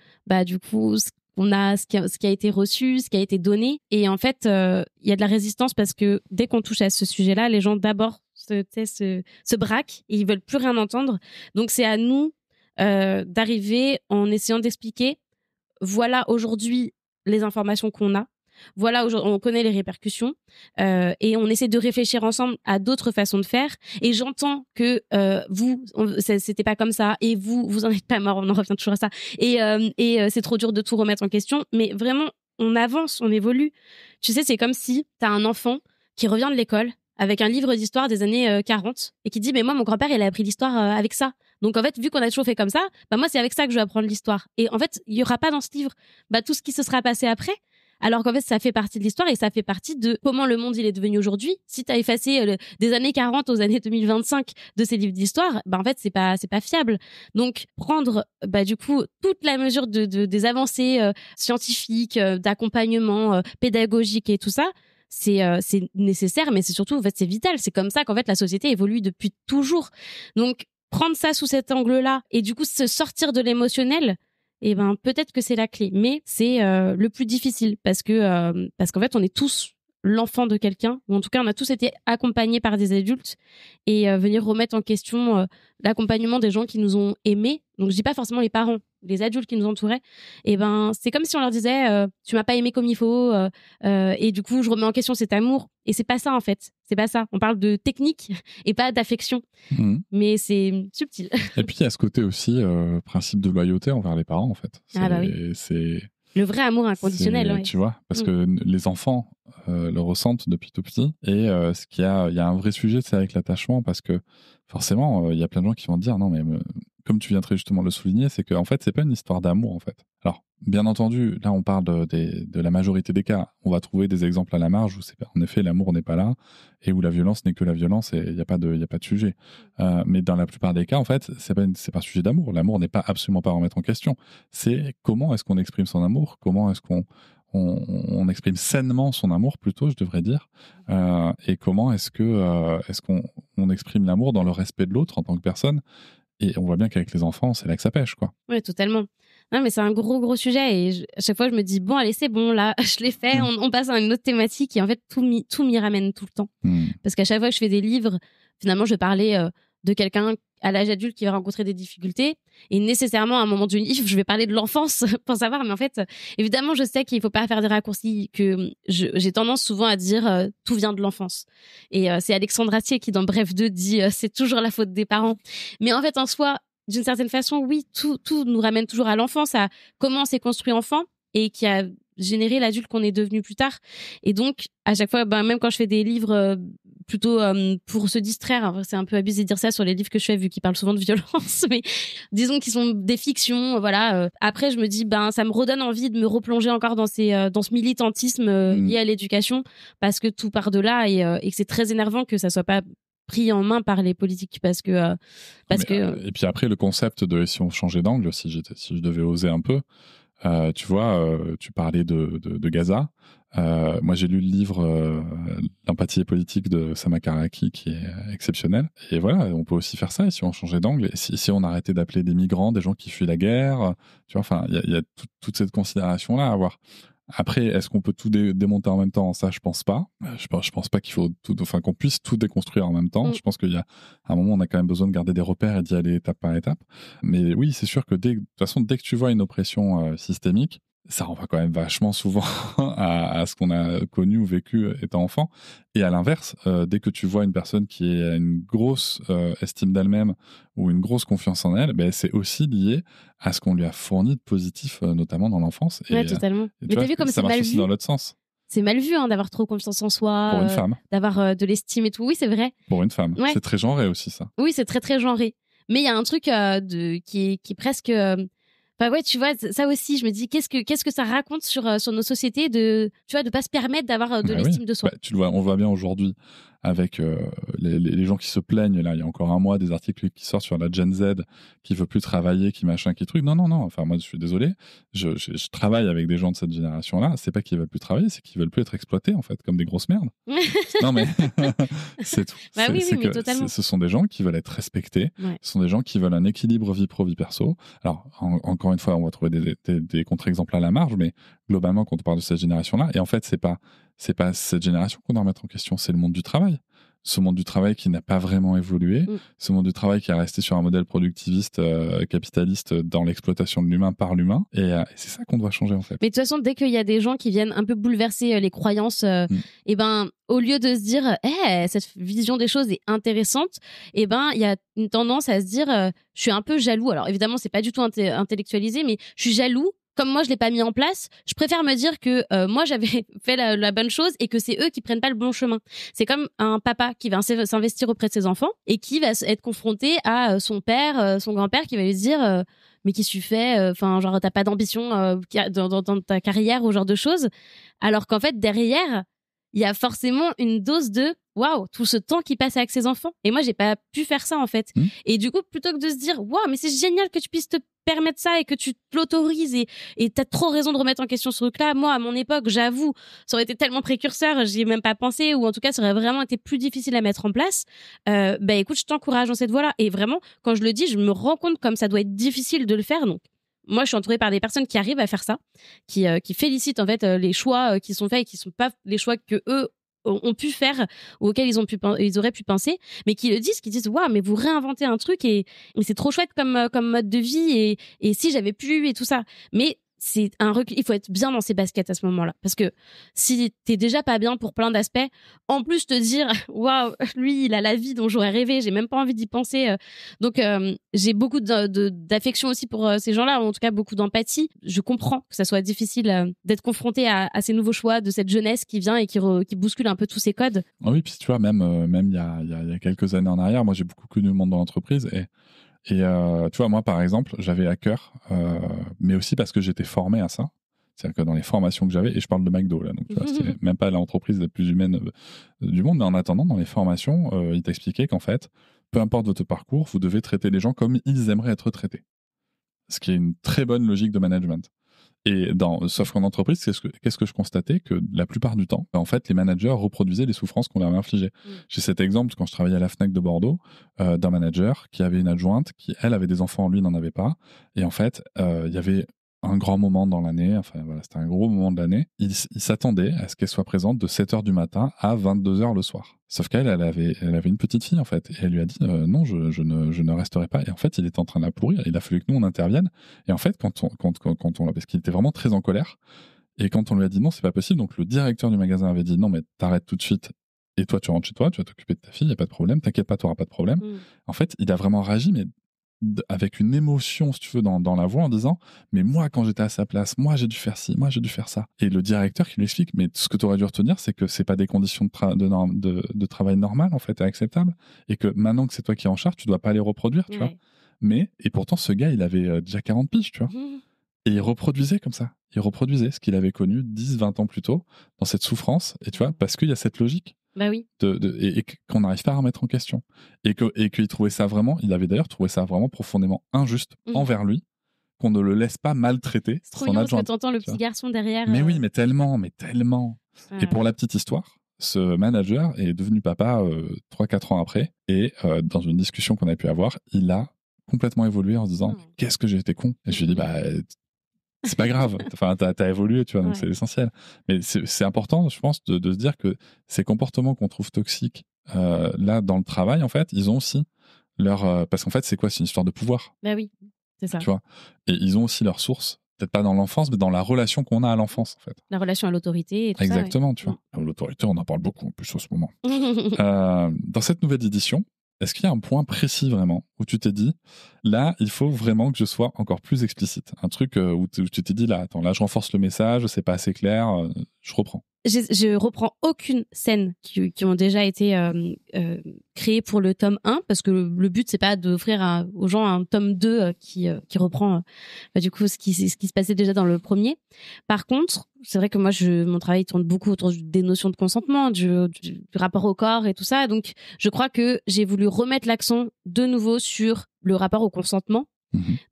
du coup, ce qui a été reçu, ce qui a été donné. Et en fait, il y a de la résistance parce que dès qu'on touche à ce sujet-là, les gens d'abord se braquent et ils veulent plus rien entendre. Donc, c'est à nous d'arriver en essayant d'expliquer, voilà aujourd'hui les informations qu'on a. Voilà, on connaît les répercussions et on essaie de réfléchir ensemble à d'autres façons de faire. Et j'entends que c'était pas comme ça et vous en êtes pas mort, on en revient toujours à ça. Et c'est trop dur de tout remettre en question. Mais vraiment, on avance, on évolue. Tu sais, c'est comme si t'as un enfant qui revient de l'école avec un livre d'histoire des années 40 et qui dit mais moi mon grand-père il a appris l'histoire avec ça. Donc en fait vu qu'on a toujours fait comme ça, moi c'est avec ça que je vais apprendre l'histoire. Et en fait il y aura pas dans ce livre tout ce qui se sera passé après. Alors qu'en fait, ça fait partie de l'histoire et ça fait partie de comment le monde il est devenu aujourd'hui. Si tu as effacé des années 40 aux années 2025 de ces livres d'histoire, en fait, c'est pas fiable. Donc, prendre du coup toute la mesure des avancées scientifiques, d'accompagnement pédagogique et tout ça, c'est nécessaire, mais c'est surtout, en fait, c'est vital. C'est comme ça qu'en fait, la société évolue depuis toujours. Donc, prendre ça sous cet angle-là et du coup, se sortir de l'émotionnel, peut-être que c'est la clé, mais c'est le plus difficile parce qu'en fait on est tous l'enfant de quelqu'un, ou en tout cas on a tous été accompagnés par des adultes et venir remettre en question l'accompagnement des gens qui nous ont aimés, donc je dis pas forcément les parents, les adultes qui nous entouraient, c'est comme si on leur disait tu m'as pas aimé comme il faut et du coup je remets en question cet amour, et c'est pas ça en fait, c'est pas ça, on parle de technique et pas d'affection. Mais c'est subtil. Et puis il y a ce côté aussi principe de loyauté envers les parents en fait, c'est le vrai amour inconditionnel, ouais. Tu vois, parce que les enfants le ressentent depuis tout petit, et il y a un vrai sujet, c'est avec l'attachement, parce que forcément il y a plein de gens qui vont te dire non mais comme tu viens très justement de le souligner, c'est qu'en fait c'est pas une histoire d'amour en fait. Alors bien entendu là on parle de la majorité des cas, on va trouver des exemples à la marge où en effet l'amour n'est pas là et où la violence n'est que la violence et il y a pas de sujet, mais dans la plupart des cas en fait c'est pas un sujet d'amour. L'amour n'est pas absolument pas à remettre en question, c'est comment est-ce qu'on exprime son amour, comment est-ce qu'on exprime sainement son amour plutôt, je devrais dire, et comment est-ce qu'on exprime l'amour dans le respect de l'autre en tant que personne. Et on voit bien qu'avec les enfants, c'est là que ça pêche, quoi. Oui, totalement. Non, mais c'est un gros sujet. Et à chaque fois, je me dis, bon, allez, c'est bon, là, je l'ai fait. On passe à une autre thématique. Et en fait, tout m'y ramène tout le temps. Parce qu'à chaque fois que je fais des livres, finalement, je vais parler de quelqu'un à l'âge adulte qui va rencontrer des difficultés. Et nécessairement, à un moment du livre, je vais parler de l'enfance pour savoir. Mais en fait, évidemment, je sais qu'il ne faut pas faire des raccourcis, que j'ai tendance souvent à dire tout vient de l'enfance. Et c'est Alexandre Astier qui, dans Bref 2, dit c'est toujours la faute des parents. Mais en fait, en soi, d'une certaine façon, oui, tout nous ramène toujours à l'enfance, à comment on s'est construit enfant et qui a généré l'adulte qu'on est devenu plus tard. Et donc, à chaque fois, même quand je fais des livres plutôt pour se distraire, c'est un peu abusé de dire ça sur les livres que je fais vu qu'ils parlent souvent de violence, mais disons qu'ils sont des fictions, voilà. Après, je me dis, ça me redonne envie de me replonger encore dans ce militantisme lié à l'éducation, parce que tout part de là et que c'est très énervant que ça soit pas pris en main par les politiques, parce que et puis après le concept de si on changeait d'angle, si je devais oser un peu, tu vois, tu parlais de Gaza. Moi, j'ai lu le livre L'empathie et politique de Sama Karaki, qui est exceptionnel. Et voilà, on peut aussi faire ça, et si on changeait d'angle, et si on arrêtait d'appeler des migrants des gens qui fuient la guerre, tu vois, enfin, il y a toute cette considération-là à avoir. Après, est-ce qu'on peut tout démonter en même temps? Ça, je pense pas. Je pense pas qu'il faut qu'on puisse tout déconstruire en même temps. Je pense qu'il y a un moment, on a quand même besoin de garder des repères et d'y aller étape par étape. Mais oui, c'est sûr que de toute façon, dès que tu vois une oppression systémique, ça renvoie quand même vachement souvent à ce qu'on a connu ou vécu étant enfant. Et à l'inverse, dès que tu vois une personne qui a une grosse estime d'elle-même ou une grosse confiance en elle, c'est aussi lié à ce qu'on lui a fourni de positif, notamment dans l'enfance. Ouais, totalement. Mais t'as vu comme c'est mal vu? Ça marche aussi dans l'autre sens. C'est mal vu d'avoir trop confiance en soi. Pour une femme. D'avoir de l'estime et tout. Oui, c'est vrai. Pour une femme. Ouais. C'est très genré aussi, ça. Oui, c'est très, très genré. Mais il y a un truc qui est presque... ouais, tu vois, ça aussi, je me dis, qu'est-ce que ça raconte sur nos sociétés de pas se permettre d'avoir de l'estime de soi. Tu le vois, on voit bien aujourd'hui avec les gens qui se plaignent. Là, il y a encore un mois, des articles qui sortent sur la Gen Z qui veut plus travailler, qui machin, qui truc. Non. Enfin, moi, je suis désolé. Je travaille avec des gens de cette génération-là. C'est pas qu'ils veulent plus travailler, c'est qu'ils veulent plus être exploités, en fait, comme des grosses merdes. Non, mais c'est tout. Oui, mais totalement. Ce sont des gens qui veulent être respectés. Ouais. Ce sont des gens qui veulent un équilibre vie pro, vie perso. Alors, encore une fois, on va trouver des contre-exemples à la marge, mais globalement, quand on parle de cette génération-là, et en fait, c'est pas cette génération qu'on doit remettre en question, c'est le monde du travail. Ce monde du travail qui n'a pas vraiment évolué, ce monde du travail qui est resté sur un modèle productiviste, capitaliste, dans l'exploitation de l'humain par l'humain, et c'est ça qu'on doit changer en fait. Mais de toute façon, dès qu'il y a des gens qui viennent un peu bouleverser les croyances, au lieu de se dire cette vision des choses est intéressante, il y a une tendance à se dire je suis un peu jaloux. Alors évidemment, c'est pas du tout intellectualisé, mais je suis jaloux comme moi je l'ai pas mis en place, je préfère me dire que moi j'avais fait la bonne chose et que c'est eux qui prennent pas le bon chemin. C'est comme un papa qui va s'investir auprès de ses enfants et qui va être confronté à son père, son grand-père qui va lui dire mais qu'est-ce que tu fais, enfin genre t'as pas d'ambition dans ta carrière ou genre de choses, alors qu'en fait derrière il y a forcément une dose de waouh, tout ce temps qu'il passe avec ses enfants. Et moi, j'ai pas pu faire ça, en fait. Et du coup, plutôt que de se dire waouh, mais c'est génial que tu puisses te permettre ça et que tu l'autorises et t'as trop raison de remettre en question ce truc-là. Moi, à mon époque, j'avoue, ça aurait été tellement précurseur, j'y ai même pas pensé, ou en tout cas, ça aurait vraiment été plus difficile à mettre en place. Bah écoute, je t'encourage dans cette voie-là. Et vraiment, quand je le dis, je me rends compte comme ça doit être difficile de le faire. Donc, moi, je suis entourée par des personnes qui arrivent à faire ça, qui félicitent en fait les choix qui sont faits et qui sont pas les choix que eux ont pu faire ou auxquels ils auraient pu penser, mais qui le disent, qui disent waouh, mais vous réinventez un truc et c'est trop chouette comme mode de vie et si j'avais pu et tout ça. Mais c'est un recul, il faut être bien dans ses baskets à ce moment-là, parce que si t'es déjà pas bien pour plein d'aspects, en plus te dire waouh, lui il a la vie dont j'aurais rêvé, j'ai même pas envie d'y penser. Donc j'ai beaucoup d'affection aussi pour ces gens-là, ou en tout cas beaucoup d'empathie. Je comprends que ça soit difficile d'être confronté à ces nouveaux choix de cette jeunesse qui vient et qui bouscule un peu tous ces codes. Ah oui, puis tu vois, même il y a quelques années en arrière, moi j'ai beaucoup connu le monde dans l'entreprise et tu vois, moi, par exemple, j'avais à cœur, mais aussi parce que j'étais formé à ça. C'est-à-dire que dans les formations que j'avais, et je parle de McDo, là, donc tu vois, c'est même pas l'entreprise la plus humaine du monde, mais en attendant, dans les formations, ils t'expliquaient qu'en fait, peu importe votre parcours, vous devez traiter les gens comme ils aimeraient être traités. Ce qui est une très bonne logique de management. Et sauf qu'en entreprise, qu'est-ce que je constatais? Que la plupart du temps, en fait, les managers reproduisaient les souffrances qu'on leur avait infligées. J'ai cet exemple quand je travaillais à la Fnac de Bordeaux, d'un manager qui avait une adjointe qui, elle, avait des enfants, lui, n'en avait pas. Et en fait, il y avait un grand moment dans l'année, enfin voilà, c'était un gros moment de l'année. Il s'attendait à ce qu'elle soit présente de 7h du matin à 22h le soir. Sauf qu'elle, elle avait une petite fille, en fait. Et elle lui a dit, non, je ne resterai pas. Et en fait, il était en train de la pourrir. Il a fallu que nous, on intervienne. Et en fait, parce qu'il était vraiment très en colère. Et quand on lui a dit non, c'est pas possible. Donc, le directeur du magasin avait dit non, mais t'arrêtes tout de suite. Et toi, tu rentres chez toi, tu vas t'occuper de ta fille, y a pas de problème. T'inquiète pas, t'auras pas de problème. En fait, il a vraiment réagi, mais avec une émotion, si tu veux, dans la voix, en disant mais moi, quand j'étais à sa place, moi j'ai dû faire ci, moi j'ai dû faire ça. Et le directeur qui lui explique mais ce que tu aurais dû retenir, c'est que c'est pas des conditions de travail normales, en fait, et acceptables, et que maintenant que c'est toi qui es en charge, tu dois pas les reproduire, tu vois. Et pourtant, ce gars, il avait déjà 40 piges, tu vois. Et il reproduisait comme ça. Il reproduisait ce qu'il avait connu 10-20 ans plus tôt, dans cette souffrance, et tu vois, parce qu'il y a cette logique. Bah oui. Et qu'on n'arrive pas à remettre en question. Et qu'il trouvait ça vraiment, il avait d'ailleurs trouvé ça vraiment profondément injuste envers lui, qu'on ne le laisse pas maltraiter. C'est trop mignon parce que t'entends le petit garçon derrière. Mais oui, mais tellement. Et pour la petite histoire, ce manager est devenu papa 3-4 ans après, et dans une discussion qu'on a pu avoir, il a complètement évolué en se disant qu'est-ce que j'ai été con. Et je lui ai dit bah c'est pas grave, enfin t'as évolué, tu vois, donc c'est essentiel. Mais c'est important, je pense, de se dire que ces comportements qu'on trouve toxiques là dans le travail, en fait, ils ont aussi leur parce qu'en fait c'est quoi, c'est une histoire de pouvoir. Bah oui, c'est ça. Tu vois, et ils ont aussi leur source, peut-être pas dans l'enfance, mais dans la relation qu'on a à l'enfance, en fait. La relation à l'autorité et tout exactement, ça. Tu vois. L'autorité, on en parle beaucoup en plus en ce moment. Dans cette nouvelle édition, est-ce qu'il y a un point précis vraiment où tu t'es dit, là, il faut vraiment que je sois encore plus explicite? Un truc où tu t'es dit, là, attends, là, je renforce le message, c'est pas assez clair, je reprends. Je reprends aucune scène qui ont déjà été créées pour le tome 1, parce que le but, c'est pas d'offrir aux gens un tome 2 qui reprend du coup ce qui se passait déjà dans le premier. Par contre, c'est vrai que moi, mon travail tourne beaucoup autour des notions de consentement, du rapport au corps et tout ça. Donc, je crois que j'ai voulu remettre l'accent de nouveau sur le rapport au consentement.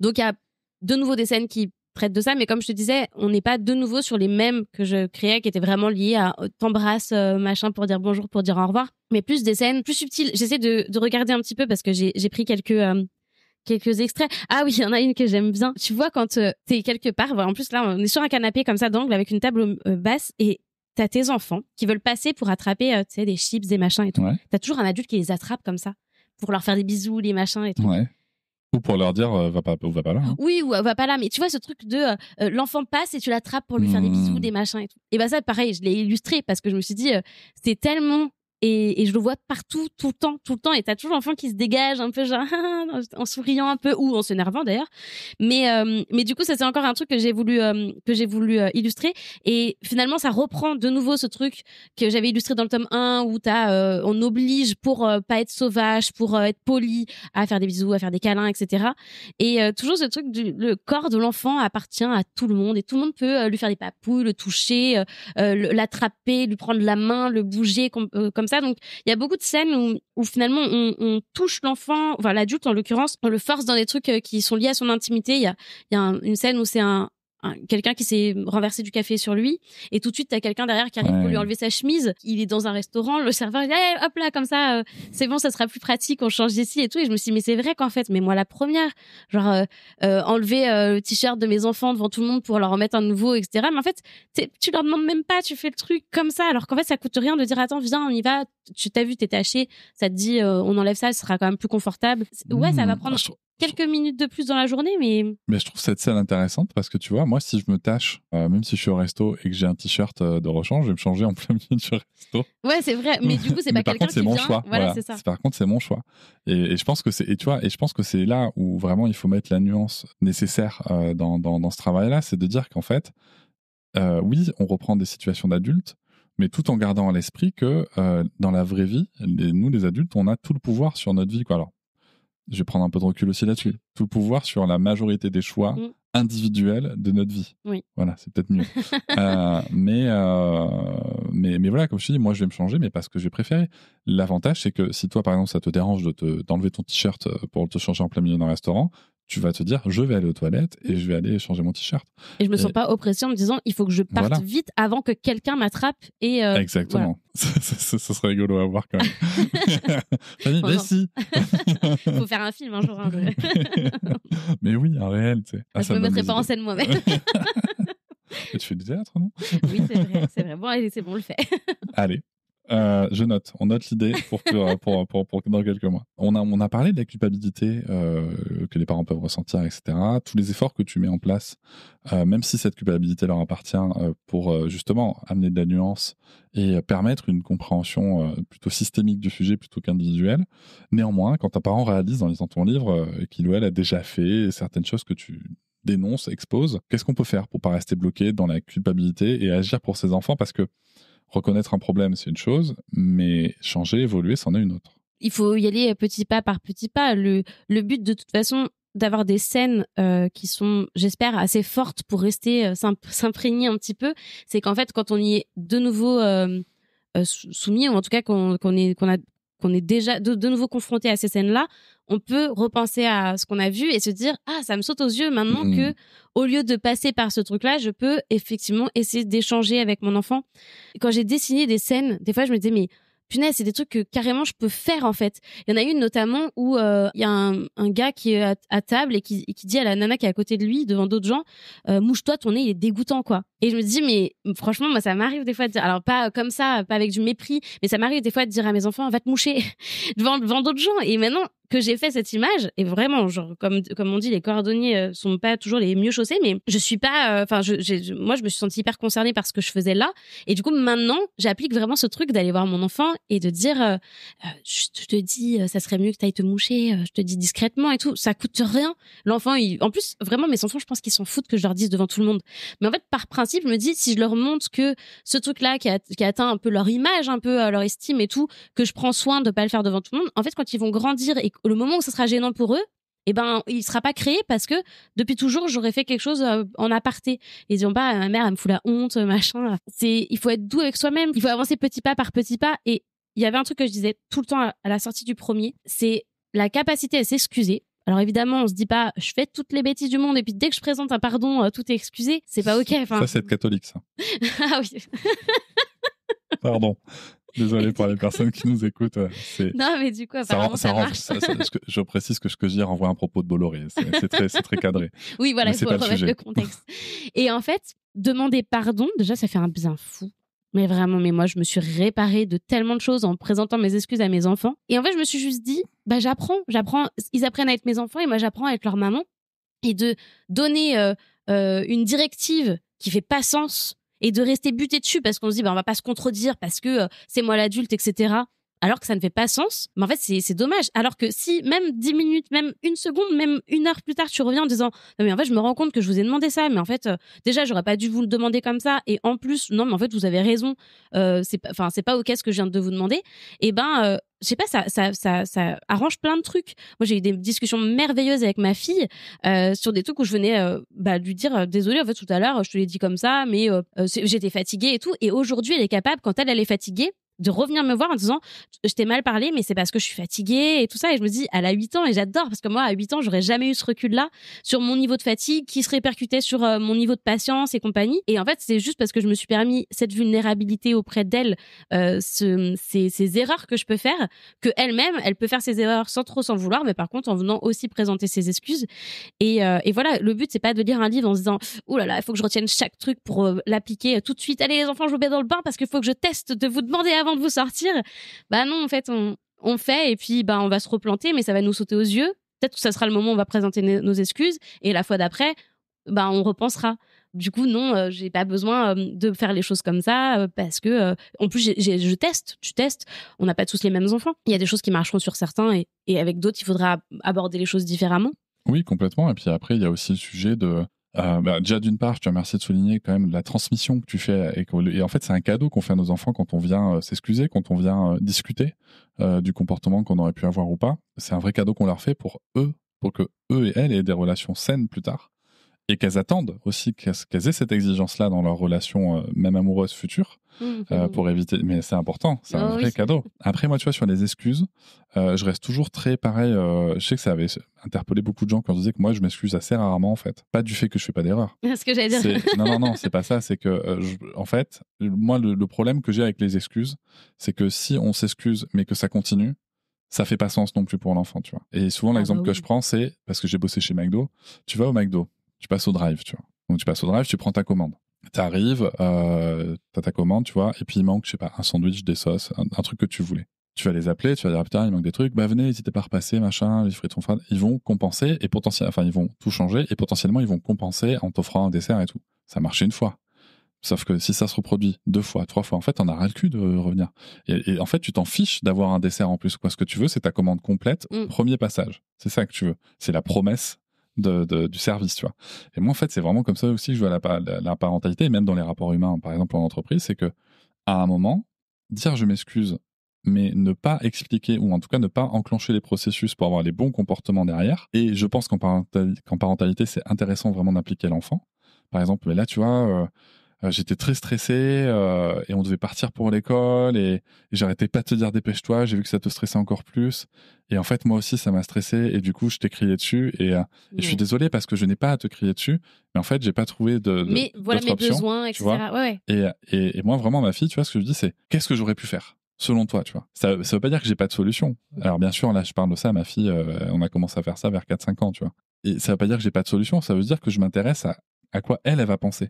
Donc, il y a de nouveau des scènes qui traitent de ça, mais comme je te disais, on n'est pas de nouveau sur les mêmes que je créais, qui étaient vraiment liés à t'embrasse, machin, pour dire bonjour, pour dire au revoir, mais plus des scènes plus subtiles. J'essaie de regarder un petit peu parce que j'ai pris quelques extraits. Ah oui, il y en a une que j'aime bien. Tu vois, quand t'es quelque part, en plus là, on est sur un canapé comme ça d'angle avec une table basse et t'as tes enfants qui veulent passer pour attraper, tu sais, des chips, des machins et tout. Ouais. T'as toujours un adulte qui les attrape comme ça pour leur faire des bisous, les machins et tout. Ouais. Ou pour leur dire va pas là. Hein. Oui, ou va pas là. Mais tu vois ce truc de l'enfant passe et tu l'attrapes pour lui faire des bisous, des machins et tout. Et bah ça, pareil, je l'ai illustré parce que je me suis dit c'est tellement et je le vois partout, tout le temps. Et t'as toujours l'enfant qui se dégage un peu, genre, en souriant un peu, ou en s'énervant d'ailleurs. Mais du coup, ça, c'est encore un truc que j'ai voulu illustrer. Et finalement, ça reprend de nouveau ce truc que j'avais illustré dans le tome 1 où on oblige pour pas être sauvage, pour être poli, à faire des bisous, à faire des câlins, etc. Et toujours ce truc le corps de l'enfant appartient à tout le monde et tout le monde peut lui faire des papouilles, le toucher, l'attraper, lui prendre la main, le bouger comme ça. Donc il y a beaucoup de scènes où finalement on touche l'enfant, enfin l'adulte en l'occurrence, on le force dans des trucs qui sont liés à son intimité. Il y a une scène où c'est quelqu'un qui s'est renversé du café sur lui et tout de suite t'as quelqu'un derrière qui arrive pour lui enlever sa chemise. Il est dans un restaurant, le serveur il dit hey, hop là comme ça c'est bon, ça sera plus pratique, on change d'ici et tout. Et je me suis dit mais c'est vrai qu'en fait, mais moi la première, genre enlever le t-shirt de mes enfants devant tout le monde pour leur en mettre un nouveau, etc. Mais en fait tu leur demandes même pas, tu fais le truc comme ça, alors qu'en fait ça coûte rien de dire attends viens on y va, tu t'as vu t'es taché, ça te dit on enlève ça, ce sera quand même plus confortable. Ouais, ça va prendre quelques minutes de plus dans la journée, mais je trouve cette scène intéressante parce que tu vois, moi, si je me tâche, même si je suis au resto et que j'ai un t-shirt de rechange, je vais me changer en plein milieu du resto. Ouais, c'est vrai, mais du coup, c'est pas quelqu'un qui vient. Par contre, c'est mon choix. Voilà, c'est ça. Par contre, c'est mon choix. Et je pense que je pense que c'est là où vraiment il faut mettre la nuance nécessaire dans ce travail-là, c'est de dire qu'en fait, oui, on reprend des situations d'adultes, mais tout en gardant à l'esprit que dans la vraie vie, nous, les adultes, on a tout le pouvoir sur notre vie, quoi. Alors, je vais prendre un peu de recul aussi là-dessus. Tout le pouvoir sur la majorité des choix individuels de notre vie. Oui. Voilà, c'est peut-être mieux. Mais voilà, comme je te dis, moi je vais me changer, mais parce que j'ai préféré. L'avantage, c'est que si toi, par exemple, ça te dérange d'enlever ton t-shirt pour te changer en plein milieu d'un restaurant, tu vas te dire, je vais aller aux toilettes et je vais aller changer mon t-shirt. Et je me sens pas oppressée en me disant, il faut que je parte vite avant que quelqu'un m'attrape. Exactement. Voilà. Ce serait rigolo à voir quand même. Fanny, mais si. Faut faire un film un jour. Mais oui, un réel, tu sais. Je me mettrai pas en scène moi-même. Et tu fais du théâtre, non? Oui, c'est vrai. Bon, allez, c'est bon, on le fait. Allez. On note l'idée pour dans quelques mois. On a parlé de la culpabilité que les parents peuvent ressentir, etc. Tous les efforts que tu mets en place, même si cette culpabilité leur appartient, pour justement amener de la nuance et permettre une compréhension plutôt systémique du sujet plutôt qu'individuelle. Néanmoins, quand un parent réalise en lisant ton livre qu'il ou elle a déjà fait certaines choses que tu dénonces, exposes, qu'est-ce qu'on peut faire pour pas rester bloqué dans la culpabilité et agir pour ses enfants? Parce que reconnaître un problème, c'est une chose, mais changer, évoluer, c'en est une autre. Il faut y aller petit pas par petit pas. Le but, de toute façon, d'avoir des scènes qui sont, j'espère, assez fortes pour rester s'imprégner un petit peu, c'est qu'en fait, quand on y est de nouveau soumis, ou en tout cas qu'on est déjà de nouveau confronté à ces scènes-là, on peut repenser à ce qu'on a vu et se dire « Ah, ça me saute aux yeux maintenant que, au lieu de passer par ce truc-là, je peux effectivement essayer d'échanger avec mon enfant. » Quand j'ai dessiné des scènes, des fois, je me disais « Mais punaise, c'est des trucs que carrément je peux faire en fait. » Il y en a une notamment où il y a un gars qui est à table et qui dit à la nana qui est à côté de lui, devant d'autres gens, mouche-toi, ton nez il est dégoûtant quoi. Et je me dis mais franchement moi ça m'arrive des fois de dire, alors pas comme ça, pas avec du mépris, mais ça m'arrive des fois de dire à mes enfants va te moucher devant d'autres gens. Et maintenant que j'ai fait cette image, et vraiment genre comme on dit, les cordonniers sont pas toujours les mieux chaussés, mais je suis pas, moi je me suis sentie hyper concernée par ce que je faisais là. Et du coup maintenant j'applique vraiment ce truc d'aller voir mon enfant et de dire je te dis ça serait mieux que t'ailles te moucher, je te dis discrètement et tout, ça coûte rien. L'enfant en plus vraiment mes enfants je pense qu'ils s'en foutent que je leur dise devant tout le monde, mais en fait par principe je me dis si je leur montre que ce truc là qui a atteint un peu leur image, un peu leur estime et tout, que je prends soin de pas le faire devant tout le monde, en fait quand ils vont grandir et le moment où ça sera gênant pour eux, eh ben il sera pas créé parce que depuis toujours j'aurais fait quelque chose en aparté. Ils diront pas ma mère elle me fout la honte machin. Il faut être doux avec soi-même, il faut avancer petit pas par petit pas. Et il y avait un truc que je disais tout le temps à la sortie du premier, c'est la capacité à s'excuser. Alors évidemment, on se dit pas, je fais toutes les bêtises du monde et puis dès que je présente un pardon, tout est excusé. C'est pas ok. Ça, c'est être catholique, ça. Ah oui. Pardon. Désolé pour les personnes qui nous écoutent. Non, mais du coup, apparemment, ça marche. Je précise que ce que je dis renvoie un propos de Bolloré. C'est très cadré. Oui, voilà, il faut remettre le contexte. Et en fait, demander pardon, déjà, ça fait un bien fou. Mais vraiment, moi, je me suis réparée de tellement de choses en présentant mes excuses à mes enfants. Et en fait, je me suis juste dit, bah, j'apprends. Ils apprennent à être mes enfants et moi, j'apprends à être leur maman. Et de donner une directive qui fait pas sens et de rester buté dessus parce qu'on se dit on va pas se contredire parce que c'est moi l'adulte, etc. Alors que ça ne fait pas sens. Mais en fait, c'est dommage. Alors que si même 10 minutes, même une seconde, même 1 heure plus tard, tu reviens en disant non mais en fait, je me rends compte que je vous ai demandé ça, mais en fait, déjà, j'aurais pas dû vous le demander comme ça. Et en plus, non, mais en fait, vous avez raison. C'est pas ok ce que je viens de vous demander. Et je sais pas, ça arrange plein de trucs. Moi, j'ai eu des discussions merveilleuses avec ma fille sur des trucs où je venais lui dire désolée, en fait, tout à l'heure, je te l'ai dit comme ça, mais j'étais fatiguée et tout. Et aujourd'hui, elle est capable, quand elle est fatiguée, de revenir me voir en disant je t'ai mal parlé mais c'est parce que je suis fatiguée et tout ça. Et je me dis elle a 8 ans et j'adore parce que moi à 8 ans j'aurais jamais eu ce recul là sur mon niveau de fatigue qui se répercutait sur mon niveau de patience et compagnie. Et en fait c'est juste parce que je me suis permis cette vulnérabilité auprès d'elle, ces erreurs que je peux faire, que elle-même elle peut faire ses erreurs sans trop s'en vouloir, mais par contre en venant aussi présenter ses excuses. Et voilà, le but c'est pas de lire un livre en se disant oh là là il faut que je retienne chaque truc pour l'appliquer tout de suite. Allez les enfants je vous mets dans le bain parce qu'il faut que je teste de vous demander avant de vous sortir. Bah non, en fait, on fait et puis on va se replanter, mais ça va nous sauter aux yeux. Peut-être que ça sera le moment où on va présenter nos excuses et la fois d'après, on repensera. Du coup, non, j'ai pas besoin de faire les choses comme ça parce que, en plus, je teste, tu testes. On n'a pas tous les mêmes enfants. Il y a des choses qui marcheront sur certains et avec d'autres, il faudra aborder les choses différemment. Oui, complètement. Et puis après, il y a aussi le sujet de... déjà d'une part, je te remercie de souligner quand même la transmission que tu fais et en fait c'est un cadeau qu'on fait à nos enfants quand on vient s'excuser, quand on vient discuter du comportement qu'on aurait pu avoir ou pas. C'est un vrai cadeau qu'on leur fait pour que eux et elles aient des relations saines plus tard et qu'elles attendent aussi qu'elles aient cette exigence-là dans leur relation même amoureuse future pour éviter. Mais c'est important, c'est un vrai cadeau. Après moi tu vois sur les excuses, je reste toujours très pareil. Je sais que ça avait interpellé beaucoup de gens quand je disais que moi je m'excuse assez rarement en fait. Pas du fait que je fais pas d'erreur. Ce que j'allais dire. Non, c'est pas ça. C'est que en fait, moi le problème que j'ai avec les excuses, c'est que si on s'excuse mais que ça continue, ça fait pas sens non plus pour l'enfant, tu vois. Et souvent l'exemple que je prends, c'est parce que j'ai bossé chez McDo. Tu vas au McDo, tu passes au drive, tu vois. Donc tu passes au drive, tu prends ta commande. T'arrives, t'as ta commande, tu vois, et puis il manque, je sais pas, un sandwich, des sauces, un truc que tu voulais. Tu vas les appeler, tu vas dire putain il manque des trucs, venez, n'hésitez pas à repasser, machin, les frites sont fades. Ils vont compenser et ils vont tout changer et potentiellement ils vont compenser en t'offrant un dessert et tout. Ça a marché une fois. Sauf que si ça se reproduit 2 fois, 3 fois, en fait, t'en as ras le cul de revenir. Et en fait, tu t'en fiches d'avoir un dessert en plus. Quoi. Ce que tu veux, c'est ta commande complète, premier passage. C'est ça que tu veux. C'est la promesse du service, tu vois. Et moi, en fait, c'est vraiment comme ça aussi que je vois la parentalité, et même dans les rapports humains, par exemple, en entreprise, c'est que à un moment, dire je m'excuse, mais ne pas expliquer, ou en tout cas ne pas enclencher les processus pour avoir les bons comportements derrière. Et je pense qu'en parentalité, c'est intéressant vraiment d'impliquer l'enfant. Par exemple, mais là, tu vois... j'étais très stressé et on devait partir pour l'école et j'arrêtais pas de te dire dépêche-toi, j'ai vu que ça te stressait encore plus et en fait moi aussi ça m'a stressé et du coup je t'ai crié dessus et je suis désolé parce que je n'ai pas à te crier dessus mais en fait j'ai pas trouvé mais voilà mes option, besoins, etc. Ouais. Et moi vraiment ma fille, tu vois, ce que je dis c'est qu'est-ce que j'aurais pu faire selon toi, tu vois. Ça veut pas dire que j'ai pas de solution. Alors bien sûr là je parle de ça à ma fille, on a commencé à faire ça vers 4-5 ans, tu vois. Et ça veut pas dire que j'ai pas de solution, ça veut dire que je m'intéresse à quoi elle va penser.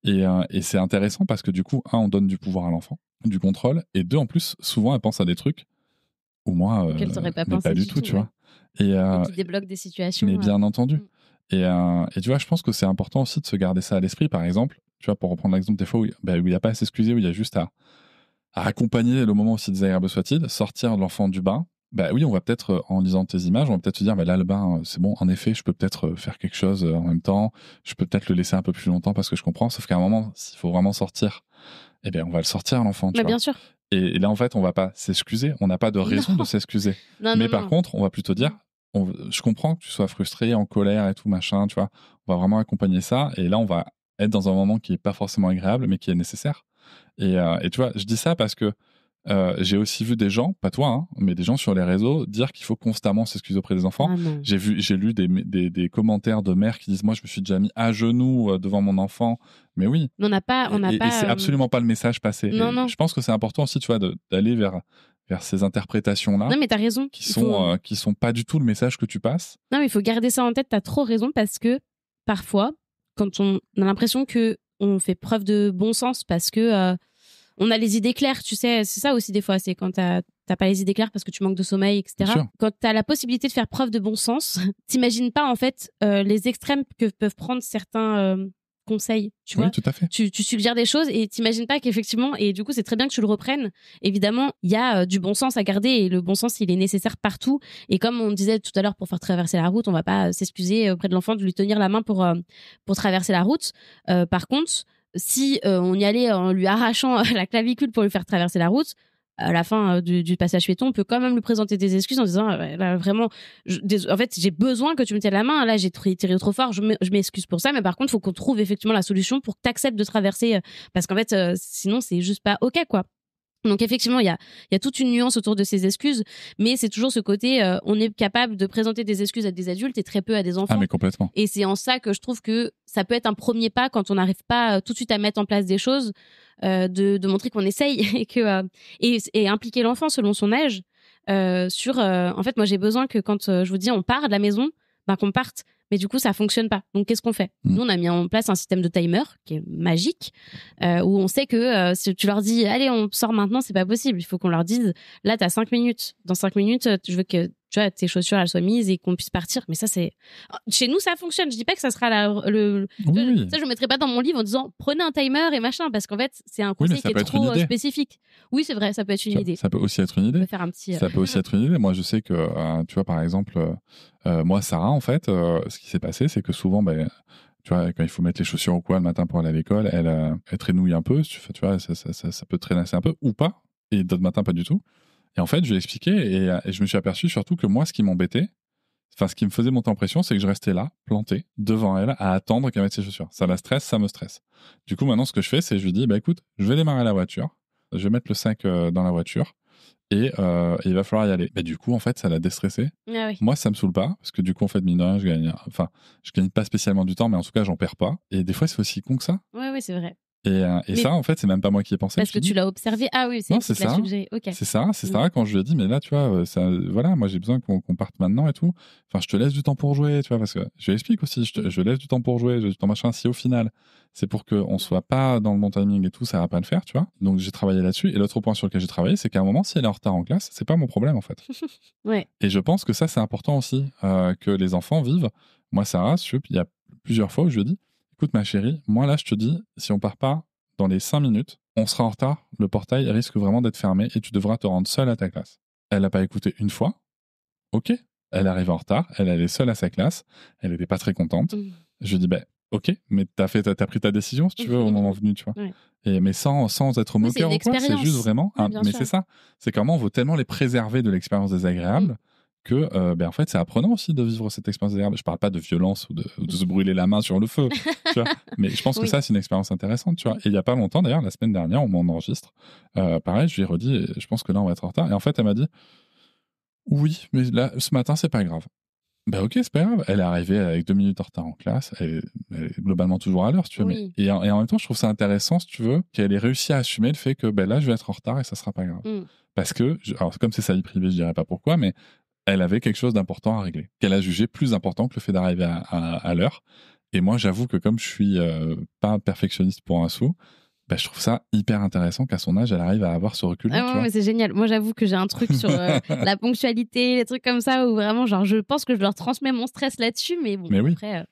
Et c'est intéressant parce que du coup, on donne du pouvoir à l'enfant, du contrôle, et 2, en plus, souvent, elle pense à des trucs où moi, pas du tout, tu vois. Et qui débloque des situations. Mais bien entendu. Et tu vois, je pense que c'est important aussi de se garder ça à l'esprit, par exemple, tu vois, pour reprendre l'exemple des fois où il n'y a pas à s'excuser, où il y a juste à accompagner le moment aussi désagréable soit-il, sortir l'enfant du bain. Oui, on va peut-être, en lisant tes images, on va peut-être se dire, là, le bain, c'est bon, en effet, je peux peut-être faire quelque chose en même temps, je peux peut-être le laisser un peu plus longtemps parce que je comprends, sauf qu'à un moment, s'il faut vraiment sortir, on va le sortir, l'enfant, tu vois. Bien sûr. Et là, en fait, on va pas s'excuser, on n'a pas de raison de s'excuser. Mais par contre, on va plutôt dire, je comprends que tu sois frustré, en colère et tout, machin, tu vois, on va vraiment accompagner ça, et là, on va être dans un moment qui est pas forcément agréable, mais qui est nécessaire. Et tu vois, je dis ça parce que j'ai aussi vu des gens, pas toi, mais des gens sur les réseaux dire qu'il faut constamment s'excuser auprès des enfants. J'ai lu des commentaires de mères qui disent moi je me suis déjà mis à genoux devant mon enfant. Mais oui. On n'a pas. Et c'est absolument pas le message passé. Non. Je pense que c'est important aussi, tu vois, d'aller vers ces interprétations-là. Non, mais t'as raison. Qui sont pas du tout le message que tu passes. Non, mais il faut garder ça en tête. T'as trop raison parce que parfois, quand on a l'impression que on fait preuve de bon sens parce que on a les idées claires, tu sais, c'est ça aussi des fois, c'est quand t'as pas les idées claires parce que tu manques de sommeil, etc. Quand t'as la possibilité de faire preuve de bon sens, t'imagines pas en fait les extrêmes que peuvent prendre certains conseils, tu vois. Tout à fait. Tu suggères des choses et t'imagines pas qu'effectivement, et du coup, c'est très bien que tu le reprennes. Évidemment, il y a du bon sens à garder et le bon sens, il est nécessaire partout. Et comme on disait tout à l'heure, pour faire traverser la route, on va pas s'excuser auprès de l'enfant de lui tenir la main pour traverser la route. Par contre, si on y allait en lui arrachant la clavicule pour lui faire traverser la route, à la fin du passage piéton, on peut quand même lui présenter des excuses en disant là, vraiment, en fait, j'ai besoin que tu me tiennes la main. Là, j'ai tiré trop fort. Je m'excuse pour ça, mais par contre, il faut qu'on trouve effectivement la solution pour que tu acceptes de traverser, parce qu'en fait, sinon, c'est juste pas OK, quoi. Donc effectivement, il y a toute une nuance autour de ces excuses, mais c'est toujours ce côté, on est capable de présenter des excuses à des adultes et très peu à des enfants. Ah, mais complètement. Et c'est en ça que je trouve que ça peut être un premier pas quand on n'arrive pas tout de suite à mettre en place des choses, de montrer qu'on essaye et que et impliquer l'enfant selon son âge sur. En fait, moi, j'ai besoin que quand je vous dis on part de la maison, qu'on parte. Mais du coup, ça fonctionne pas. Donc, qu'est-ce qu'on fait ? Nous, on a mis en place un système de timer qui est magique, où on sait que si tu leur dis « Allez, on sort maintenant », c'est pas possible. Il faut qu'on leur dise « Là, t'as 5 minutes. Dans 5 minutes, je veux que tu vois, tes chaussures elles soient mises et qu'on puisse partir. » Mais ça, c'est... Chez nous, ça fonctionne. Je dis pas que ça sera Oui. Ça, je le mettrai pas dans mon livre en disant « Prenez un timer et machin », parce qu'en fait, c'est un conseil qui est trop spécifique. Oui, c'est vrai, ça peut être une idée. Ça peut aussi être une idée. On peut faire un petit... Ça peut aussi être une idée. Moi, je sais que, tu vois, par exemple, moi, Sarah, en fait, ce qui s'est passé, c'est que souvent, tu vois, quand il faut mettre les chaussures au poids le matin pour aller à l'école, elle traînouille un peu, tu vois, ça peut traînasser un peu, ou pas, et d'autres matins, pas du tout. Et en fait, je lui ai expliqué, et je me suis aperçu surtout que moi, ce qui m'embêtait, ce qui me faisait monter en pression, c'est que je restais là, planté, devant elle, à attendre qu'elle mette ses chaussures. Ça la stresse, ça me stresse. Du coup, maintenant, ce que je fais, c'est que je lui dis, écoute, je vais démarrer la voiture, je vais mettre le sac dans la voiture, et il va falloir y aller. Du coup, en fait, ça l'a déstressé. Ah oui. Moi, ça me saoule pas, parce que du coup, en fait, mine de rien, je gagne pas spécialement du temps, mais en tout cas, j'en perds pas. Et des fois, c'est aussi con que ça. Oui, c'est vrai. Et ça, en fait, c'est même pas moi qui ai pensé. Parce que tu l'as observé. Ah oui, c'est ça. Suggéré. Okay. C'est ça, quand je lui ai dit, mais là, tu vois, voilà, moi, j'ai besoin qu'on parte maintenant et tout. Enfin, je te laisse du temps pour jouer, tu vois, parce que je l'explique aussi, je laisse du temps pour jouer, du temps machin. Si au final, c'est pour qu'on soit pas dans le bon timing et tout, ça va pas le faire, tu vois. Donc, j'ai travaillé là-dessus. Et l'autre point sur lequel j'ai travaillé, c'est qu'à un moment, si elle est en retard en classe, c'est pas mon problème, en fait. Ouais. Et je pense que ça, c'est important aussi, que les enfants vivent. Moi, Sarah, il y a plusieurs fois où je lui ai dit, écoute, ma chérie, moi, là, je te dis, si on part pas dans les 5 minutes, on sera en retard, le portail risque vraiment d'être fermé et tu devras te rendre seule à ta classe. Elle n'a pas écouté une fois. Ok, elle arrive en retard, elle allait seule à sa classe, elle n'était pas très contente. Je lui dis, ok, mais t'as pris ta décision si tu veux au moment venu, tu vois. Ouais. Mais sans être moqueur ou quoi, c'est juste vraiment... mais c'est ça, c'est comment on veut tellement les préserver de l'expérience désagréable que en fait, c'est apprenant aussi de vivre cette expérience désagréable. Je parle pas de violence ou de se brûler la main sur le feu, tu vois. Mais je pense que ça, c'est une expérience intéressante, tu vois. Et il y a pas longtemps, d'ailleurs, la semaine dernière, on m'en enregistre. Pareil, je lui ai redit, je pense que là, on va être en retard. Et en fait, elle m'a dit, oui, mais là, ce matin, c'est pas grave. Ok, c'est pas grave. Elle est arrivée avec 2 minutes en retard en classe. Elle est globalement toujours à l'heure, si tu veux. Oui. Et en même temps, je trouve ça intéressant, si tu veux, qu'elle ait réussi à assumer le fait que là, je vais être en retard et ça sera pas grave. Parce que, alors comme c'est sa vie privée, je dirais pas pourquoi, mais elle avait quelque chose d'important à régler, qu'elle a jugé plus important que le fait d'arriver à l'heure. Et moi, j'avoue que comme je suis pas perfectionniste pour un sou, je trouve ça hyper intéressant qu'à son âge, elle arrive à avoir ce recul. Mais c'est génial. Moi, j'avoue que j'ai un truc sur la ponctualité, les trucs comme ça, où vraiment, genre, je pense que je leur transmets mon stress là-dessus, mais bon, après...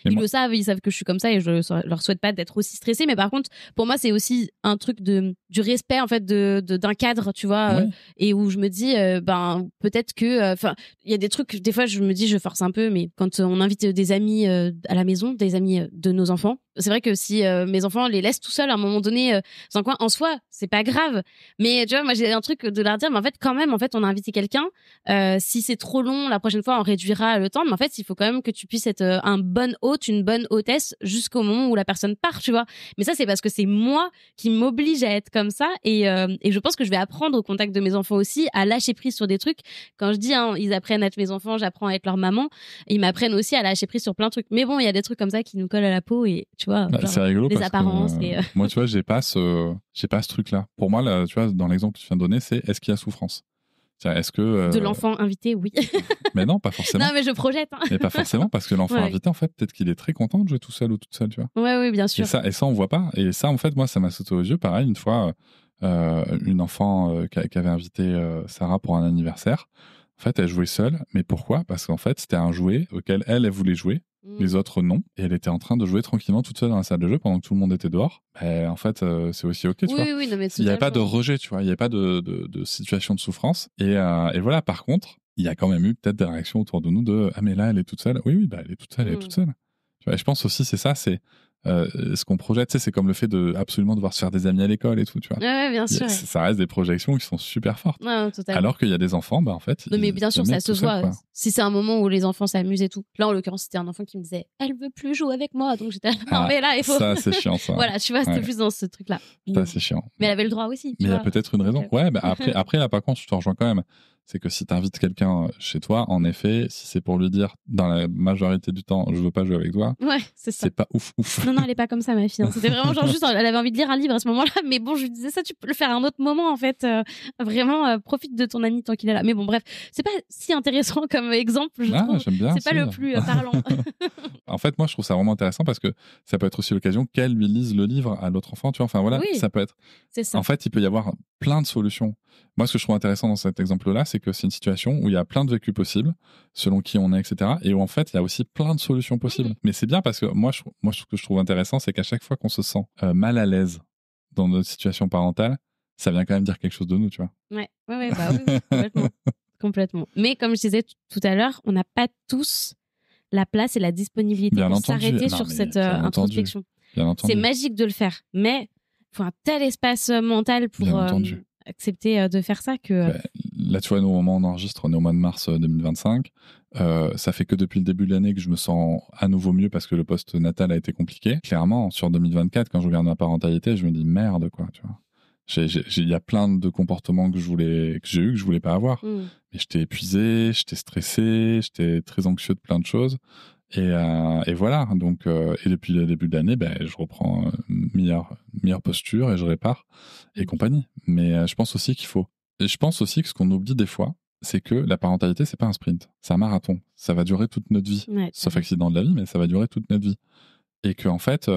le savent, ils savent que je suis comme ça et je leur souhaite pas d'être aussi stressée. Mais par contre, pour moi, c'est aussi un truc du respect, en fait, d'un cadre, tu vois, et où je me dis, peut-être que, il y a des trucs, des fois, je me dis, je force un peu, mais quand on invite des amis à la maison, des amis de nos enfants, c'est vrai que si mes enfants les laissent tout seuls à un moment donné dans un coin, en soi, c'est pas grave. Mais tu vois, moi, j'ai un truc de leur dire, mais en fait, quand même, en fait, on a invité quelqu'un. Si c'est trop long, la prochaine fois, on réduira le temps. Mais en fait, il faut quand même que tu puisses être un bon hôte, une bonne hôtesse jusqu'au moment où la personne part, tu vois. Mais ça, c'est parce que c'est moi qui m'oblige à être comme ça. Et je pense que je vais apprendre au contact de mes enfants aussi à lâcher prise sur des trucs. Quand je dis, ils apprennent à être mes enfants, j'apprends à être leur maman. Ils m'apprennent aussi à lâcher prise sur plein de trucs. Mais bon, il y a des trucs comme ça qui nous collent à la peau et tu vois, c'est rigolo les apparences. Moi, tu vois, j'ai pas ce truc-là. Pour moi, là, tu vois, dans l'exemple que tu viens de donner, c'est est-ce qu'il y a souffrance? Est-ce que de l'enfant invité, oui. Mais non, pas forcément. Non, mais je projette. Mais pas forcément, parce que l'enfant invité, en fait, peut-être qu'il est très content de jouer tout seul ou toute seule, tu vois. Oui, bien sûr. Et ça, on voit pas. Et ça, en fait, moi, ça m'a sauté aux yeux. Pareil, une fois, une enfant qui avait invité Sarah pour un anniversaire. En fait, elle jouait seule. Mais pourquoi? Parce qu'en fait, c'était un jouet auquel elle voulait jouer. Les autres, non. Et elle était en train de jouer tranquillement toute seule dans la salle de jeu pendant que tout le monde était dehors. En fait, c'est aussi OK, tu vois. Oui, non, mais il n'y avait pas de rejet, tu vois. Il n'y avait pas de situation de souffrance. Et voilà, par contre, il y a quand même eu peut-être des réactions autour de nous de « Ah, mais là, elle est toute seule. » Oui, elle est toute seule, elle est toute seule. Tu vois, et je pense aussi, c'est ça, c'est ce qu'on projette, c'est comme le fait de absolument devoir se faire des amis à l'école et tout, tu vois. Ouais, bien sûr. Ça reste des projections qui sont super fortes. Ouais, totalement. Alors qu'il y a des enfants, en fait. Non, mais bien sûr, ça se voit. Si c'est un moment où les enfants s'amusent et tout. Là, en l'occurrence, c'était un enfant qui me disait « Elle veut plus jouer avec moi. » Donc j'étais non, mais là, il faut. Ça, c'est chiant, ça. Voilà, tu vois, c'était plus dans ce truc-là. Ça, c'est chiant. Mais elle avait le droit aussi. Mais il y a peut-être une raison. Ouais, après, là, par contre, je te rejoins quand même. C'est que si tu invites quelqu'un chez toi, en effet, si c'est pour lui dire dans la majorité du temps, je veux pas jouer avec toi, c'est pas ouf. Non, elle est pas comme ça, ma fille. C'était vraiment genre juste, elle avait envie de lire un livre à ce moment-là. Mais bon, je lui disais ça, tu peux le faire à un autre moment, en fait. Vraiment, profite de ton ami tant qu'il est là. Mais bon, bref, c'est pas si intéressant comme exemple, je trouve. J'aime bien, c'est pas le plus parlant. En fait, moi, je trouve ça vraiment intéressant parce que ça peut être aussi l'occasion qu'elle lui lise le livre à l'autre enfant, tu vois. Enfin, voilà, ça peut être. C'est ça. En fait, il peut y avoir plein de solutions. Moi, ce que je trouve intéressant dans cet exemple-là, c'est que c'est une situation où il y a plein de vécus possibles, selon qui on est, etc. Et où, en fait, il y a aussi plein de solutions possibles. Mais c'est bien parce que moi, ce que je trouve intéressant, c'est qu'à chaque fois qu'on se sent mal à l'aise dans notre situation parentale, ça vient quand même dire quelque chose de nous, tu vois. Ouais, complètement. Complètement. Mais comme je disais tout à l'heure, on n'a pas tous la place et la disponibilité pour s'arrêter sur cette introspection. C'est magique de le faire, mais il faut un tel espace mental pour accepter de faire ça que... Là, tu vois, nous, au moment où on enregistre, on est au mois de mars 2025. Ça fait que depuis le début de l'année que je me sens à nouveau mieux parce que le post-natal a été compliqué. Clairement, sur 2024, quand je regarde ma parentalité, je me dis merde, quoi, tu vois. Il y a plein de comportements que j'ai eu, que je voulais pas avoir. Mais j'étais épuisé, j'étais stressé, j'étais très anxieux de plein de choses. Et voilà. Donc, et depuis le début de l'année, je reprends meilleure posture et je répare et compagnie. Mais je pense aussi que ce qu'on oublie des fois, c'est que la parentalité, c'est pas un sprint. C'est un marathon. Ça va durer toute notre vie. Sauf accident de la vie, mais ça va durer toute notre vie. Et qu'en fait,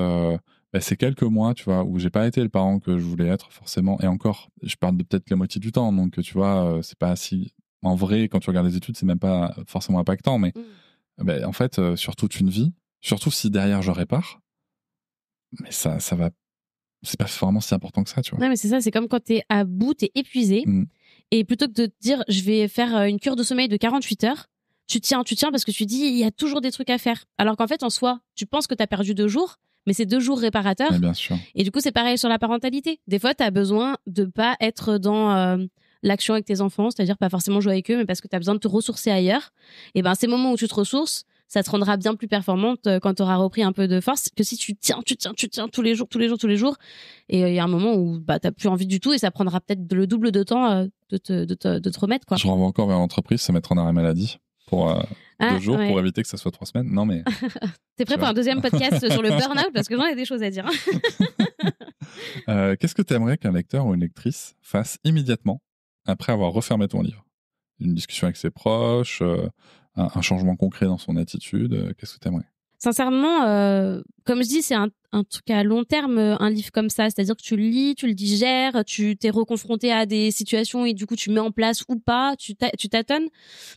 c'est quelques mois, tu vois, où j'ai pas été le parent que je voulais être forcément. Et encore, je parle de peut-être la moitié du temps. Donc, tu vois, c'est pas si... En vrai, quand tu regardes les études, c'est même pas forcément impactant. Mais en fait, sur toute une vie, surtout si derrière je répare, mais ça va... C'est pas vraiment si important que ça, tu vois. Non, mais c'est ça, c'est comme quand t'es à bout, t'es épuisé. Et plutôt que de te dire, je vais faire une cure de sommeil de 48 heures, tu tiens parce que tu dis, il y a toujours des trucs à faire. Alors qu'en fait, en soi, tu penses que t'as perdu 2 jours, mais c'est 2 jours réparateurs. Mais bien sûr. Et du coup, c'est pareil sur la parentalité. Des fois, t'as besoin de pas être dans l'action avec tes enfants, c'est-à-dire pas forcément jouer avec eux, mais parce que t'as besoin de te ressourcer ailleurs. Et ces moments où tu te ressources, ça te rendra bien plus performante quand tu auras repris un peu de force que si tu tiens tous les jours. Et il y a un moment où t'as plus envie du tout et ça prendra peut-être le double de temps de te remettre, quoi. Je renvoie encore vers l'entreprise, se mettre en arrêt maladie pour 2 jours pour éviter que ça soit 3 semaines. Non, mais... T'es prêt pour un deuxième podcast sur le burn-out parce que j'en ai des choses à dire. Qu'est-ce que tu aimerais qu'un lecteur ou une lectrice fasse immédiatement après avoir refermé ton livre? Une discussion avec ses proches, un changement concret dans son attitude, qu'est-ce que tu aimerais? Sincèrement, comme je dis, c'est un truc à long terme, un livre comme ça. C'est-à-dire que tu le lis, tu le digères, tu t'es reconfronté à des situations et du coup, tu mets en place ou pas, tu tâtonnes.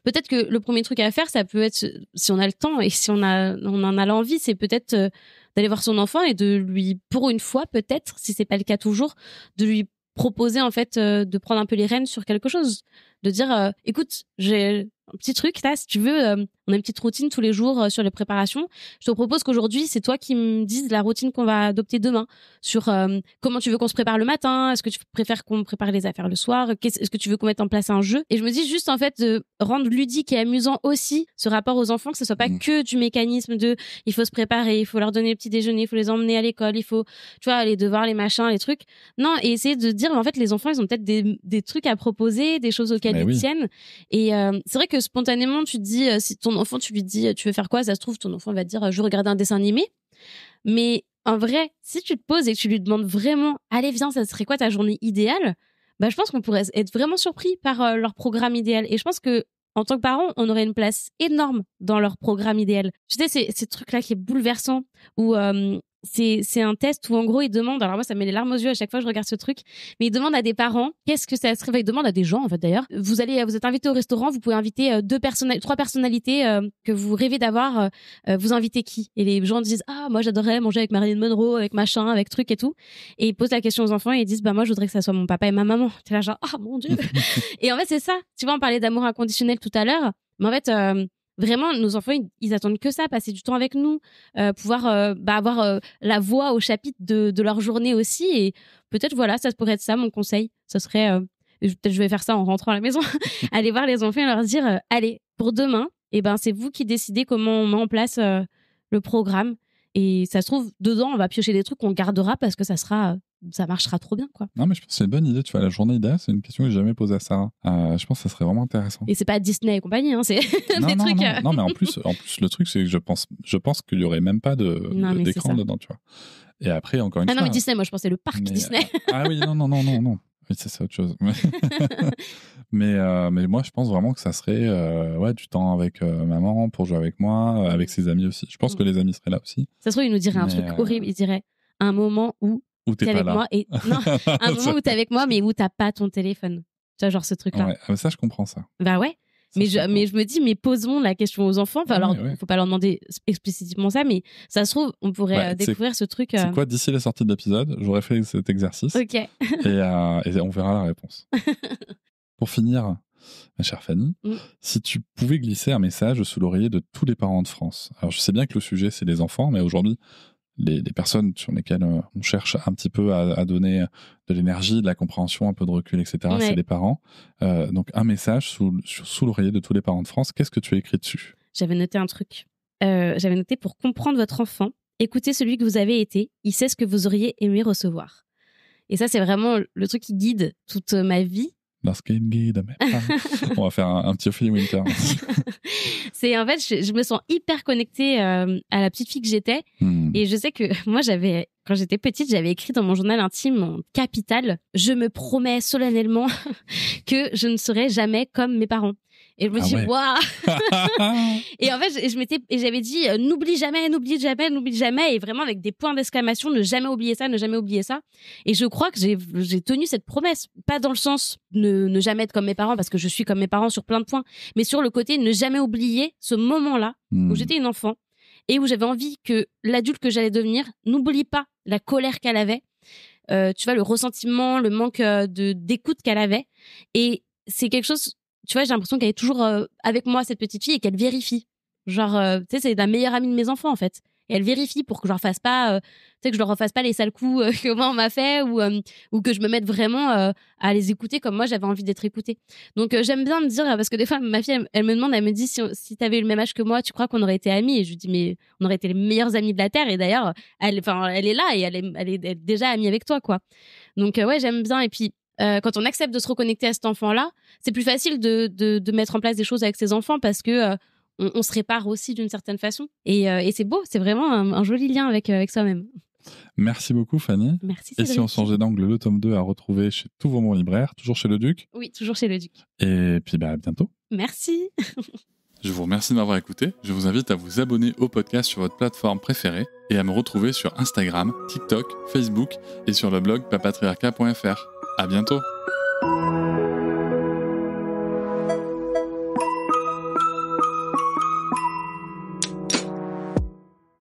Peut-être que le premier truc à faire, ça peut être, si on a le temps et si on en a l'envie, c'est peut-être d'aller voir son enfant et de lui, pour une fois, peut-être, si c'est pas le cas toujours, de lui proposer en fait de prendre un peu les rênes sur quelque chose, de dire écoute, j'ai un petit truc là, si tu veux, on a une petite routine tous les jours sur les préparations. Je te propose qu'aujourd'hui, c'est toi qui me dises la routine qu'on va adopter demain sur comment tu veux qu'on se prépare le matin, est-ce que tu préfères qu'on prépare les affaires le soir, est-ce que tu veux qu'on mette en place un jeu. Et je me dis juste en fait de rendre ludique et amusant aussi ce rapport aux enfants, que ce soit pas que du mécanisme de il faut se préparer, il faut leur donner le petit déjeuner, il faut les emmener à l'école, il faut, tu vois, les devoirs, les machins, les trucs. Non, et essayer de dire en fait les enfants, ils ont peut-être des trucs à proposer, des choses auxquelles ils tiennent. Et c'est vrai que spontanément tu te dis si ton enfant tu lui dis tu veux faire quoi, ça se trouve ton enfant va te dire je veux regarder un dessin animé. Mais en vrai, si tu te poses et que tu lui demandes vraiment allez viens, ça serait quoi ta journée idéale, je pense qu'on pourrait être vraiment surpris par leur programme idéal. Et je pense que en tant que parent, on aurait une place énorme dans leur programme idéal. Tu sais, c'est ce truc-là qui est bouleversant où c'est un test où en gros il demande, alors moi ça me met les larmes aux yeux à chaque fois que je regarde ce truc, mais il demande à des parents qu'est-ce que ça serait, il demande à des gens en fait d'ailleurs, vous êtes invité au restaurant, vous pouvez inviter 3 personnalités que vous rêvez d'avoir, vous invitez qui? Et les gens disent moi j'adorerais manger avec Marilyn Monroe, avec machin, avec truc et tout, et ils posent la question aux enfants et ils disent moi je voudrais que ça soit mon papa et ma maman. T'es là genre mon Dieu. Et en fait c'est ça, tu vois, on parlait d'amour inconditionnel tout à l'heure, mais en fait vraiment, nos enfants, ils attendent que ça, passer du temps avec nous, pouvoir avoir la voix au chapitre de leur journée aussi. Et peut-être, voilà, ça pourrait être ça, mon conseil. Ça serait, peut-être je vais faire ça en rentrant à la maison, aller voir les enfants et leur dire, allez, pour demain, c'est vous qui décidez comment on met en place le programme. Et ça se trouve, dedans, on va piocher des trucs qu'on gardera parce que ça marchera trop bien, quoi. Non, mais je pense que c'est une bonne idée. Tu vois, la journée idéale, c'est une question que j'ai jamais posée à Sarah. Je pense que ça serait vraiment intéressant. Et c'est pas Disney et compagnie, hein, c'est des trucs. Non, mais en plus, le truc, c'est que je pense qu'il y aurait même pas d'écran dedans, tu vois. Et après, encore une fois. Ah non, mais Disney, moi, je pensais le parc Disney. Ah oui, non. Oui, c'est autre chose. mais moi, je pense vraiment que ça serait du temps avec maman pour jouer avec moi, avec ses amis aussi. Je pense que les amis seraient là aussi. Ça se trouve, il nous dirait un truc horrible. Il dirait un moment où t'es avec moi et non, un moment où t'es avec moi, mais où t'as pas ton téléphone. Tu vois, genre ce truc-là. Ouais, ça, je comprends ça. Bah ouais. Mais je me dis, mais posons la question aux enfants. Enfin, alors, faut pas leur demander explicitement ça, mais ça se trouve, on pourrait découvrir ce truc. C'est quoi, d'ici la sortie de l'épisode, j'aurais fait cet exercice. Ok. et on verra la réponse. Pour finir, ma chère Fanny, si tu pouvais glisser un message sous l'oreiller de tous les parents de France. Alors, je sais bien que le sujet, c'est les enfants, mais aujourd'hui, les personnes sur lesquelles on cherche un petit peu à donner de l'énergie, de la compréhension, un peu de recul, etc., c'est les parents. Donc, un message sous l'oreiller de tous les parents de France. Qu'est-ce que tu as écrit dessus ? J'avais noté un truc. J'avais noté: pour comprendre votre enfant, écoutez celui que vous avez été. Il sait ce que vous auriez aimé recevoir. Et ça, c'est vraiment le truc qui guide toute ma vie. Lorsqu'il guide mes pas. On va faire un petit Ophélie Winter. C'est en fait, je me sens hyper connectée à la petite fille que j'étais. Et je sais que moi, quand j'étais petite, j'avais écrit dans mon journal intime, en capital: je me promets solennellement que je ne serai jamais comme mes parents. Et je me dis, waouh. Et en fait, j'avais dit, n'oublie jamais. Et vraiment avec des points d'exclamation, ne jamais oublier ça. Et je crois que j'ai tenu cette promesse. Pas dans le sens ne jamais être comme mes parents, parce que je suis comme mes parents sur plein de points, mais sur le côté ne jamais oublier ce moment-là où j'étais une enfant et où j'avais envie que l'adulte que j'allais devenir n'oublie pas la colère qu'elle avait, tu vois, le ressentiment, le manque d'écoute qu'elle avait. Et c'est quelque chose, tu vois, j'ai l'impression qu'elle est toujours avec moi, cette petite fille, et qu'elle vérifie. Genre, tu sais, c'est la meilleure amie de mes enfants, en fait. Et elle vérifie pour que je leur fasse pas, que je leur refasse pas les sales coups que moi on m'a fait, ou que je me mette vraiment à les écouter comme moi j'avais envie d'être écoutée. Donc j'aime bien me dire, parce que des fois ma fille elle me demande, elle me dit si t'avais eu le même âge que moi, tu crois qu'on aurait été amis? Et je lui dis mais on aurait été les meilleurs amis de la terre. Et d'ailleurs elle est là et elle est déjà amie avec toi, quoi. Donc j'aime bien. Et puis quand on accepte de se reconnecter à cet enfant-là, c'est plus facile de mettre en place des choses avec ses enfants, parce que on se répare aussi d'une certaine façon. Et c'est beau, c'est vraiment un joli lien avec soi-même. Merci beaucoup, Fanny. Merci, Cédric. Et si on changeait d'angle, le tome 2 à retrouver chez tous vos bons libraires, toujours chez Le Duc? Oui, toujours chez Le Duc. Et puis à bientôt. Merci. Je vous remercie de m'avoir écouté. Je vous invite à vous abonner au podcast sur votre plateforme préférée et à me retrouver sur Instagram, TikTok, Facebook et sur le blog papatriarca.fr. À bientôt.